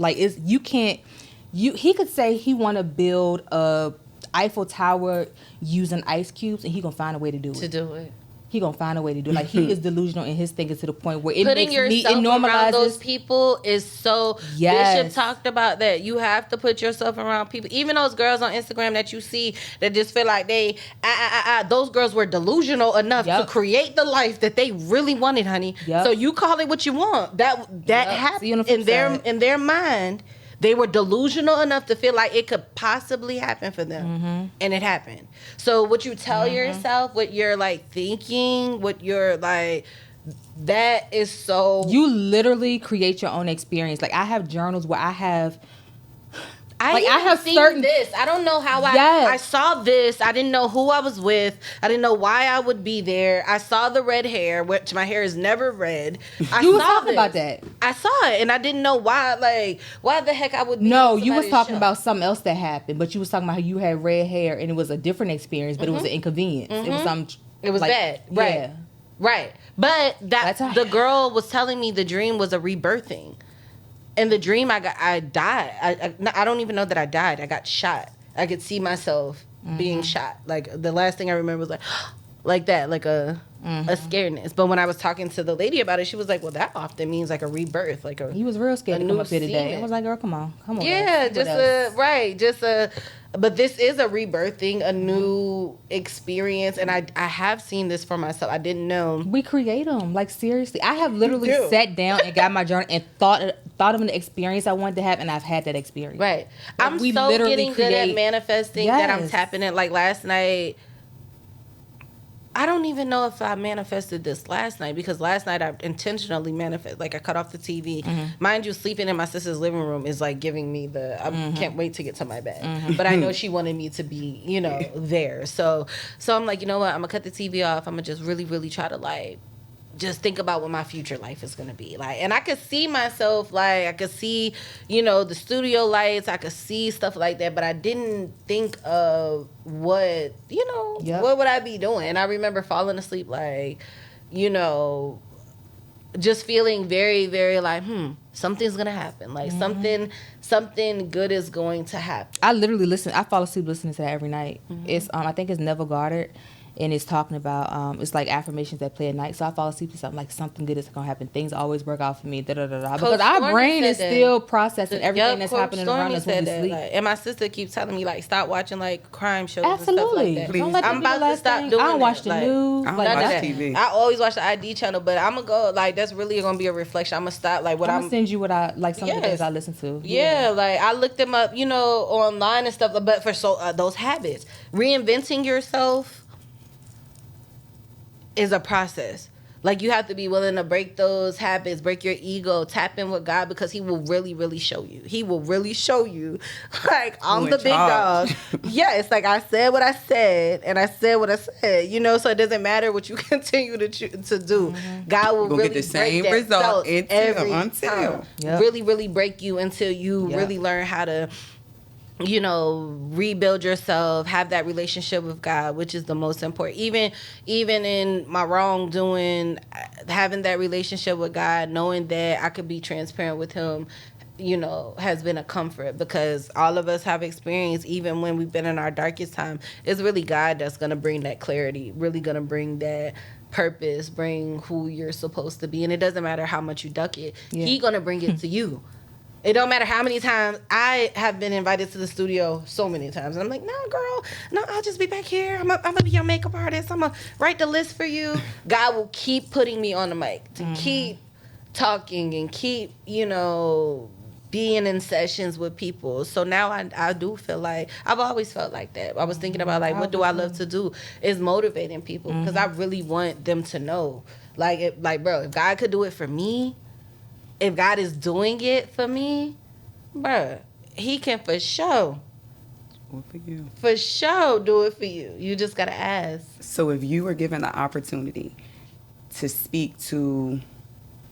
say he want to build a Eiffel Tower using ice cubes, and he gonna find a way to do it. He gonna find a way to do it. Like, he is delusional in his thinking to the point where it putting makes me, it yourself around those normalizes. people is so. Yes. Bishop talked about that. You have to put yourself around people. Even those girls on Instagram that you see that just feel like they, those girls were delusional enough to create the life that they really wanted, honey. So you call it what you want. That happened in their mind. They were delusional enough to feel like it could possibly happen for them. And it happened. So what you tell yourself, what you're like thinking, what you're like, that is so... You literally create your own experience. Like, I have journals where I have... I have seen this. I don't know how I saw this. I didn't know who I was with. I didn't know why I would be there. I saw the red hair, which my hair is never red. You was talking about that. I saw it, and I didn't know why. Like, why the heck I would be... No, you was talking about something else that happened, but you was talking about how you had red hair, and it was a different experience, but it was an inconvenience. It was some... It was bad. Right. Yeah. Right. But the girl was telling me the dream was a rebirthing. In the dream, I died. I don't even know that I died. I got shot. I could see myself being shot. Like, the last thing I remember was like that, like a scaredness. But when I was talking to the lady about it, she was like, well, that often means like a rebirth. Like he was real scared to come up here today. I was like, girl, come on. Yeah, but this is a rebirthing, a new experience, and I have seen this for myself. I didn't know. We create them, like, seriously. I have literally sat down and got my journal and thought of an experience I wanted to have, and I've had that experience. Right. Like, I'm so getting good at manifesting that I'm tapping it. Like, last night, I don't even know if I manifested this last night, because last night I intentionally manifested. Like, I cut off the TV. Mind you, sleeping in my sister's living room is like giving me I can't wait to get to my bed. But I know she wanted me to be, there. So I'm like, you know what? I'm gonna cut the TV off. I'm gonna just really, really try to like just think about what my future life is gonna be like. And I could see myself, like, I could see, the studio lights, I could see stuff like that, but I didn't think of what, what would I be doing? And I remember falling asleep, like, just feeling very, very like, something's gonna happen. Like, something good is going to happen. I fall asleep listening to that every night. It's I think it's Neville Goddard. And it's talking about, it's like affirmations that play at night. So I fall asleep to something like something good is going to happen. Things always work out for me. Because our brain is still processing everything that's happening around us when we sleep. Like, and my sister keeps telling me, like, stop watching, like, crime shows Absolutely. and stuff like that. Don't let I'm about to stop doing I don't watch the news. I don't watch TV. I always watch the ID channel, but I'm going to go, like, that's really going to be a reflection. I'm going to stop, like, I'm going to send you some of the things I listen to. Yeah, like, I looked them up, online and stuff, but for those habits. Reinventing yourself is a process. Like, you have to be willing to break those habits, break your ego, tap in with God, because he will really, really show you. He will really show you, like, I'm the big dog. Yes, like, I said what I said, and I said what I said, so it doesn't matter what you continue to do. God will really get the same result until really, really break you until you really learn how to rebuild yourself, have that relationship with God, which is the most important. Even in my wrongdoing, having that relationship with God, knowing that I could be transparent with him, has been a comfort, because all of us have experienced, even when we've been in our darkest time, it's really God that's going to bring that clarity, really going to bring that purpose, bring who you're supposed to be. And it doesn't matter how much you duck it. He's going to bring it to you. It don't matter how many times I have been invited to the studio, so many times. And I'm like, no, girl, no, I'll just be back here. I'm going to be your makeup artist. I'm going to write the list for you. God will keep putting me on the mic to keep talking and keep, being in sessions with people. So now I do feel like, I've always felt like that. I was thinking about, like, what do I love to do? Is motivating people, because I really want them to know. Like, bro, if God could do it for me, if God is doing it for me, bruh, he can for sure. For you. For sure do it for you. You just got to ask. So if you were given the opportunity to speak to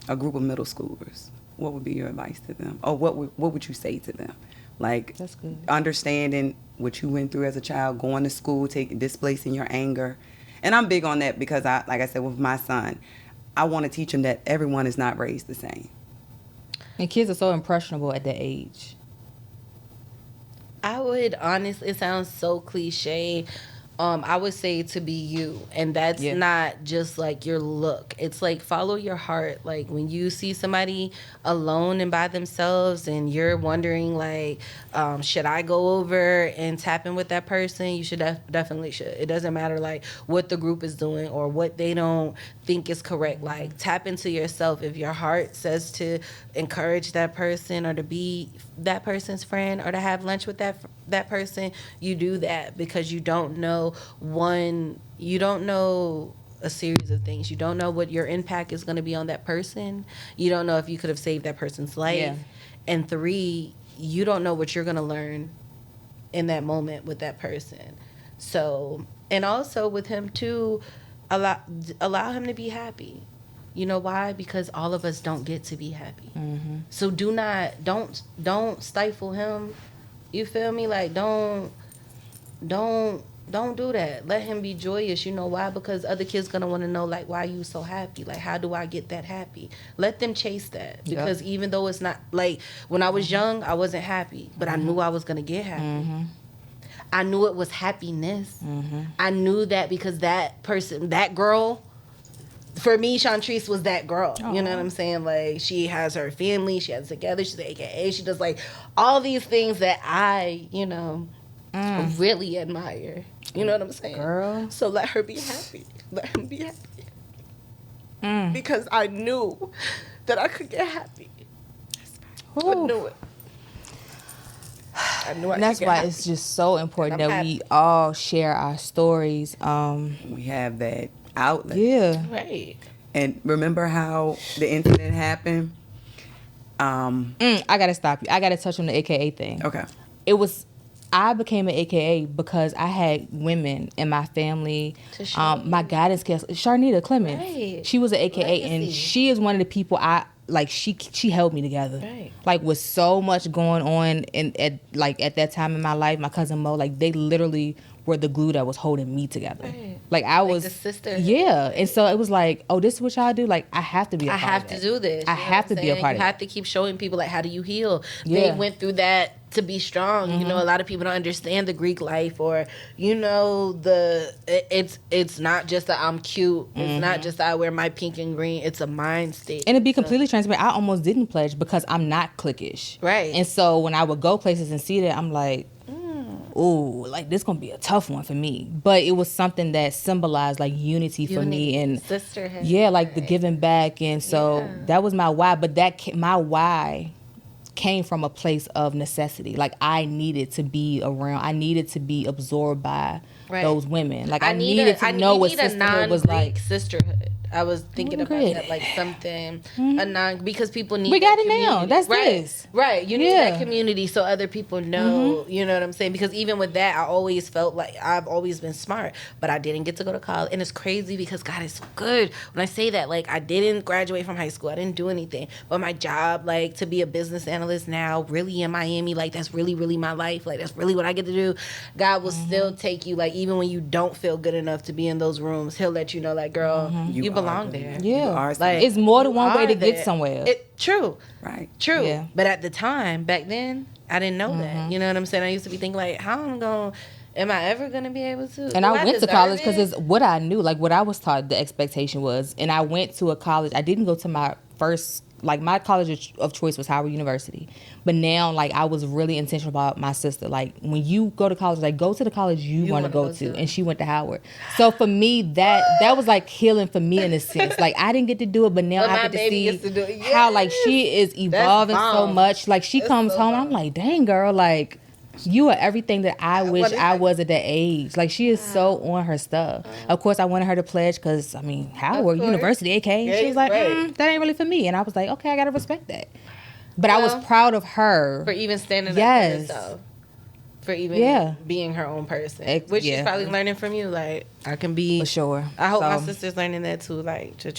a group of middle schoolers, what would be your advice to them? Or what would you say to them? Like, that's good. Understanding what you went through as a child, going to school, displacing your anger. And I'm big on that, because like I said, with my son, I want to teach him that everyone is not raised the same. And kids are so impressionable at that age. I would honestly, it sounds so cliche, I would say to be you. And that's not just like your look. It's like follow your heart. Like when you see somebody alone and by themselves and you're wondering like, should I go over and tap in with that person? You should definitely should. It doesn't matter like what the group is doing or what they don't think is correct. Like tap into yourself. If your heart says to encourage that person or to be that person's friend or to have lunch with that person, you do that, because you don't know a series of things. You don't know what your impact is going to be on that person. You don't know if you could have saved that person's life. Yeah. And 3, you don't know what you're going to learn in that moment with that person. So, and also with him too, allow him to be happy. You know why? Because all of us don't get to be happy. So don't stifle him. You feel me? Like don't do that. Let him be joyous. You know why? Because other kids gonna want to know like, why you so happy? Like, how do I get that happy? Let them chase that, because even though it's not like when I was young, I wasn't happy, but I knew I was gonna get happy. I knew it was happiness. I knew that because that person, that girl, for me, Chantrice was that girl. Aww. You know what I'm saying? Like, she has her family, she has it together, she's AKA, she does like all these things that I, really admire. You know what I'm saying? Girl. So let her be happy. Let him be happy. Because I knew that I could get happy. I knew it. And that's why it's just so important that we all share our stories. We have that outlet. Yeah. Right. And remember how the incident happened? I gotta stop you. I gotta touch on the AKA thing. Okay. I became an AKA because I had women in my family. My guidance counselor, Sharnita Clemens. Right. She was an AKA, Legacy. And she is one of the people I like. She held me together. Right. Like with so much going on, and at that time in my life, my cousin Mo, like they literally were the glue that was holding me together. Right. Like I was the sister. Yeah, and so it was like, oh, this is what y'all do. Like I have to be. I have to do this. I have to be a part of it. You have to keep showing people like, how do you heal? Yeah. They went through that to be strong. You know, a lot of people don't understand the Greek life, or it's not just that I'm cute. It's not just that I wear my pink and green. It's a mind state. And to be completely transparent, I almost didn't pledge because I'm not cliquish. Right. And so when I would go places and see that, I'm like, ooh, like this gonna be a tough one for me. But it was something that symbolized like unity for me, and sisterhood. Yeah, like the giving back. And so that was my why. But my why came from a place of necessity. Like I needed to be around. I needed to be absorbed by those women. Like I needed to know what sisterhood was like. Sisterhood. I was thinking about that, like something because people need. We got it now. That's this. Right. You need that community so other people know. You know what I'm saying? Because even with that, I always felt like I've always been smart, but I didn't get to go to college, and it's crazy because God is so good. When I say that, like I didn't graduate from high school, I didn't do anything, but my job, like to be a business analyst now, really in Miami, like that's really, really my life. Like that's really what I get to do. God will still take you, like even when you don't feel good enough to be in those rooms, He'll let you know, like girl, you belong there. Yeah, like it's more than one way to get somewhere. True. Right. True. Yeah. But at the time, back then, I didn't know that. You know what I'm saying? I used to be thinking like, am I ever gonna be able to? And I went to college because it's what I knew, like what I was taught. The expectation was, and I went to a college. I didn't go to my first. Like my college of choice was Howard University, but now like I was really intentional about my sister. Like when you go to college, like go to the college you want to go to, and she went to Howard. So for me, that was like healing for me in a sense. Like I didn't get to do it, but now I get to see how like she is evolving so much. Like she comes home, and I'm like, dang girl, like. You are everything that I wish I was at that age. Like, she is so on her stuff. Of course, I wanted her to pledge because, I mean, Howard University, AK. She was like, that ain't really for me. And I was like, okay, I got to respect that. But I was proud of her. For even standing up for herself. For even being her own person. Which she's probably learning from you. Like, I can be. For sure. I hope my sister's learning that too. Like, to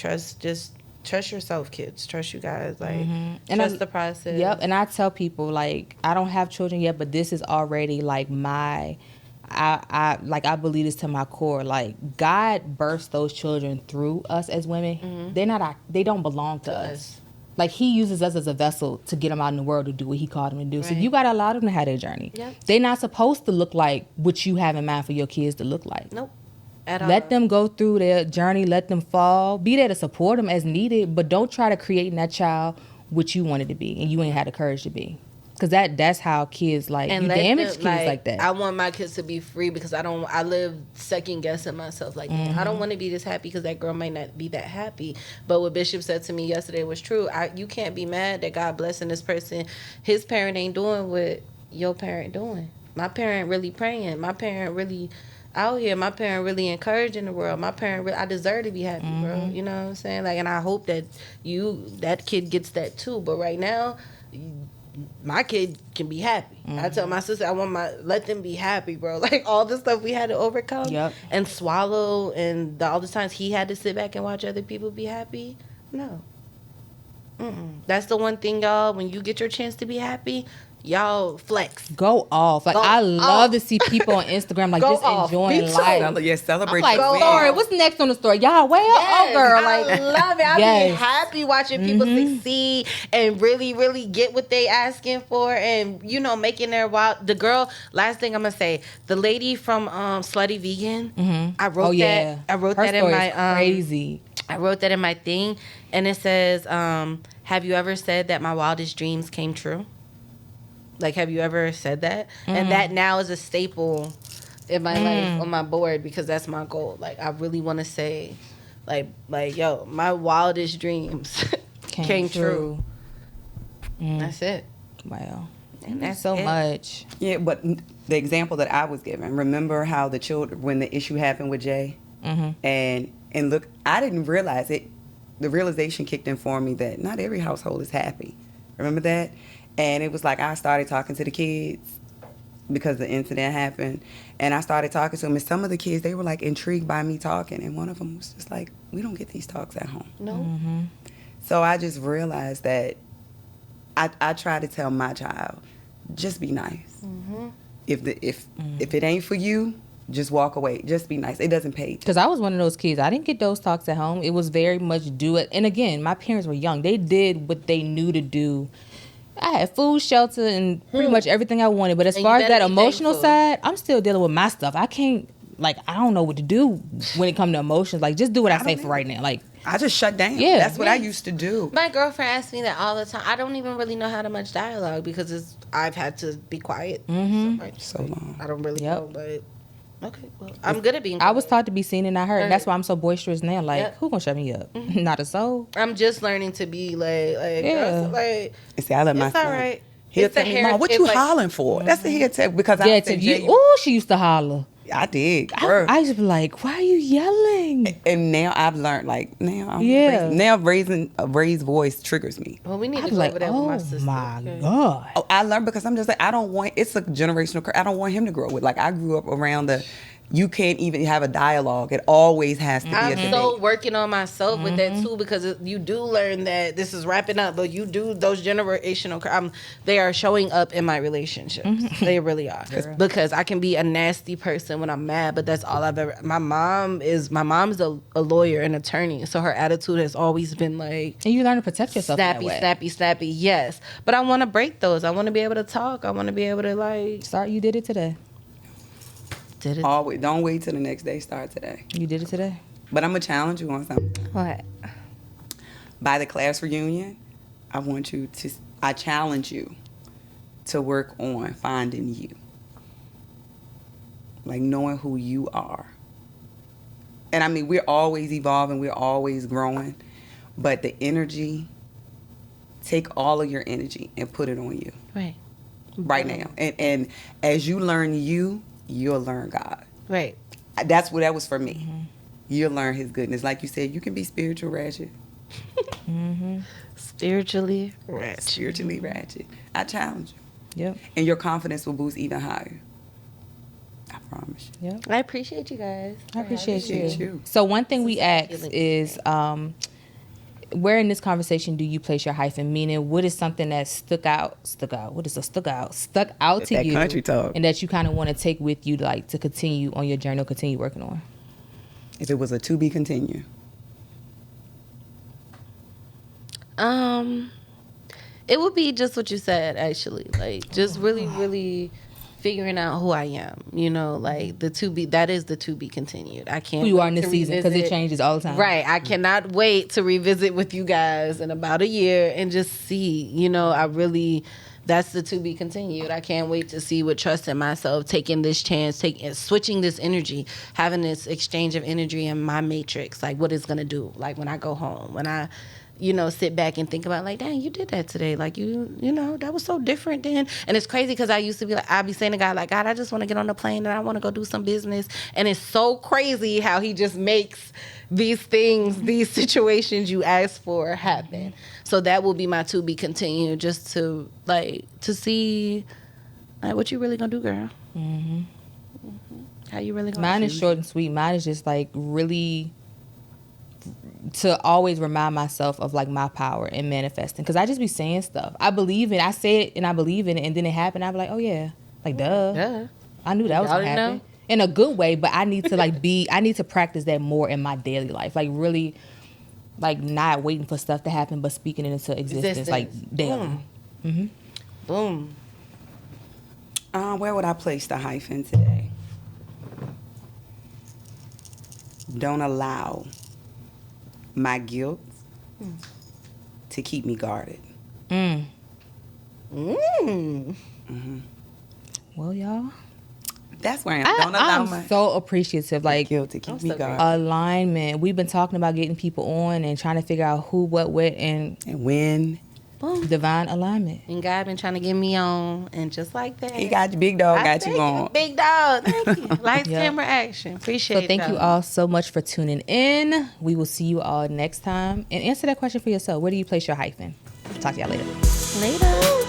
trust yourself, kids. Trust you guys. Like, trust the process. Yep. And I tell people, like, I don't have children yet, but this is already, like, I believe this to my core. Like, God births those children through us as women. They don't belong to us. Like, he uses us as a vessel to get them out in the world to do what he called them to do. So Right. you got to allow them to have their journey. Yep. They're not supposed to look like what you have in mind for your kids to look like. Nope. At all. Let them go through their journey. Let them fall. Be there to support them as needed, but don't try to create in that child what you wanted to be and you ain't had the courage to be. Because that's how kids, like, And you let damage them, kids like, like that. I want my kids to be free because I live second guessing myself. Like, I don't want to be this happy because that girl might not be that happy. But what Bishop said to me yesterday was true. You can't be mad that God blessing this person. His parent ain't doing what your parent doing. My parent really praying. My parent really out here. My parent really encouraging the world. My parent I deserve to be happy, bro. You know what I'm saying? Like, and I hope that that kid gets that too. But right now, my kid can be happy. I tell my sister, let them be happy, bro. Like, all the stuff we had to overcome and swallow, and all the times he had to sit back and watch other people be happy. No. That's the one thing, y'all, when you get your chance to be happy, y'all flex. Go off. Like, I love to see people on Instagram, like, just enjoying life. Yeah, celebrate. I'm like, story, what's next on the story? Y'all, way up, girl. Like, I love it. I be happy watching people succeed and really, really get what they asking for, and, you know, making their wild. The girl, last thing I'm gonna say, the lady from Slutty Vegan. I wrote that. I wrote Her that in story my is crazy. I wrote that in my thing, and it says, "Have you ever said that my wildest dreams came true?" Like, have you ever said that? And that now is a staple in my life on my board because that's my goal. Like, I really want to say, like, yo, my wildest dreams came true. That's it. Wow. And that's so it. much. Yeah, but the example that I was given, remember how the children, when the issue happened with Jay? And look, I didn't realize it. The realization kicked in for me that not every household is happy. Remember that? And it was like I started talking to the kids because the incident happened. And I started talking to them. And some of the kids, they were like intrigued by me talking. And one of them was just like, we don't get these talks at home. No. So I just realized that I try to tell my child, just be nice. If it ain't for you, just walk away. Just be nice. It doesn't pay. Because I was one of those kids. I didn't get those talks at home. It was very much do it. And again, my parents were young. They did what they knew to do. I had food, shelter, and pretty much everything I wanted. But as far as that emotional side, I'm still dealing with my stuff. I can't, like, I don't know what to do when it comes to emotions. Like, just do what I say for right now. Like, I just shut down. Yeah. That's what I used to do. My girlfriend asks me that all the time. I don't even really know how to much dialogue because I've had to be quiet So long. I don't really know, but okay. Well, I'm good at being quiet. I was taught to be seen and not heard. That's why I'm so boisterous now. Like, who gonna shut me up? Not a soul. I'm just learning to be like, like. And see, I let my It's all son. right. He'll It's the tell me, hair- Mom, what it's you like- hollering for? That's the he'll tell because Yeah, I to said, you. Jay, Ooh, she used to holler. I did. I used to be like, why are you yelling? And now I've learned, like, raised voice triggers me. Well, we need I to was go like, over that with my oh sister. my Okay. God. Oh, I learned because I'm just like, I don't want, it's a generational curse. I don't want him to grow with. Like, I grew up around you can't even have a dialogue. It always has to be a I'm debate. so working on myself with that too because you do learn that this is wrapping up, but you do those generational. They are showing up in my relationships. They really are because I can be a nasty person when I'm mad, but that's all I've ever. My mom is a lawyer and attorney, so her attitude has always been like. And you learn to protect yourself. Snappy. Yes, but I want to break those. I want to be able to talk. I want to be able to like. Sorry, you did it today. Did it? Always, don't wait till the next day. Start today. You did it today. But I'm gonna challenge you on something. What? By the class reunion, I challenge you to work on finding you. Like knowing who you are. And I mean, we're always evolving, we're always growing, but the energy, take all of your energy and put it on you. Right now. And as you learn you'll learn God. Right. That was for me. You'll learn his goodness. Like you said, you can be spiritual ratchet. Spiritually ratchet. Spiritually ratchet. I challenge you. Yep. And your confidence will boost even higher. I promise you. Yep. I appreciate you guys. I appreciate appreciate you. you. So one thing we ask feeling is, where in this conversation do you place your hyphen? Meaning, what is something that stuck out? What is stuck out to That you? country talk. And that you kind of want to take with you, like to continue on your journey or continue working on. If it was a to be continued. It would be just what you said, actually. Like, just really, really figuring out who I am. You know, like that is the to be continued. I can't. Who you wait are in this to season, because it revisit. changes all the time. Right. I cannot wait to revisit with you guys in about a year and just see, you know, that's the to be continued. I can't wait to see, with trust in myself, taking this chance, switching this energy, having this exchange of energy in my matrix, like what it's going to do. Like when I go home, when I, you know, sit back and think about, like, dang, you did that today. Like, you know, that was so different then. And it's crazy because I used to be like, I'd be saying to God, like, God, I just want to get on the plane and I want to go do some business. And it's so crazy how he just makes these things, these situations you ask for happen. So that will be my to be continued, just to see, like, what you really gonna do, girl. Mm-hmm. How you really gonna Mine do? is short and sweet. Mine is just like really to always remind myself of like my power in manifesting, because I just be saying stuff. I believe it. I say it and I believe in it, and then it happened. I be like, oh yeah, like duh. I knew that was gonna happen. Know? In a good way, but I need to I need to practice that more in my daily life. Like really, like not waiting for stuff to happen, but speaking it into existence, like daily. Boom. Where would I place the hyphen today? Don't allow my guilt to keep me guarded. Well, y'all, that's where I am. Don't allow I'm so appreciative. Like, guilt to keep me guarded. Alignment. We've been talking about getting people on and trying to figure out who, what, what, and when. Boom. Divine alignment. And God been trying to get me on, and just like that, He got you. Big dog got you on. Big dog, thank you. Lights, camera, action. Appreciate it. So thank you all so much for tuning in. We will see you all next time. And answer that question for yourself. Where do you place your hyphen? Talk to y'all later. Later.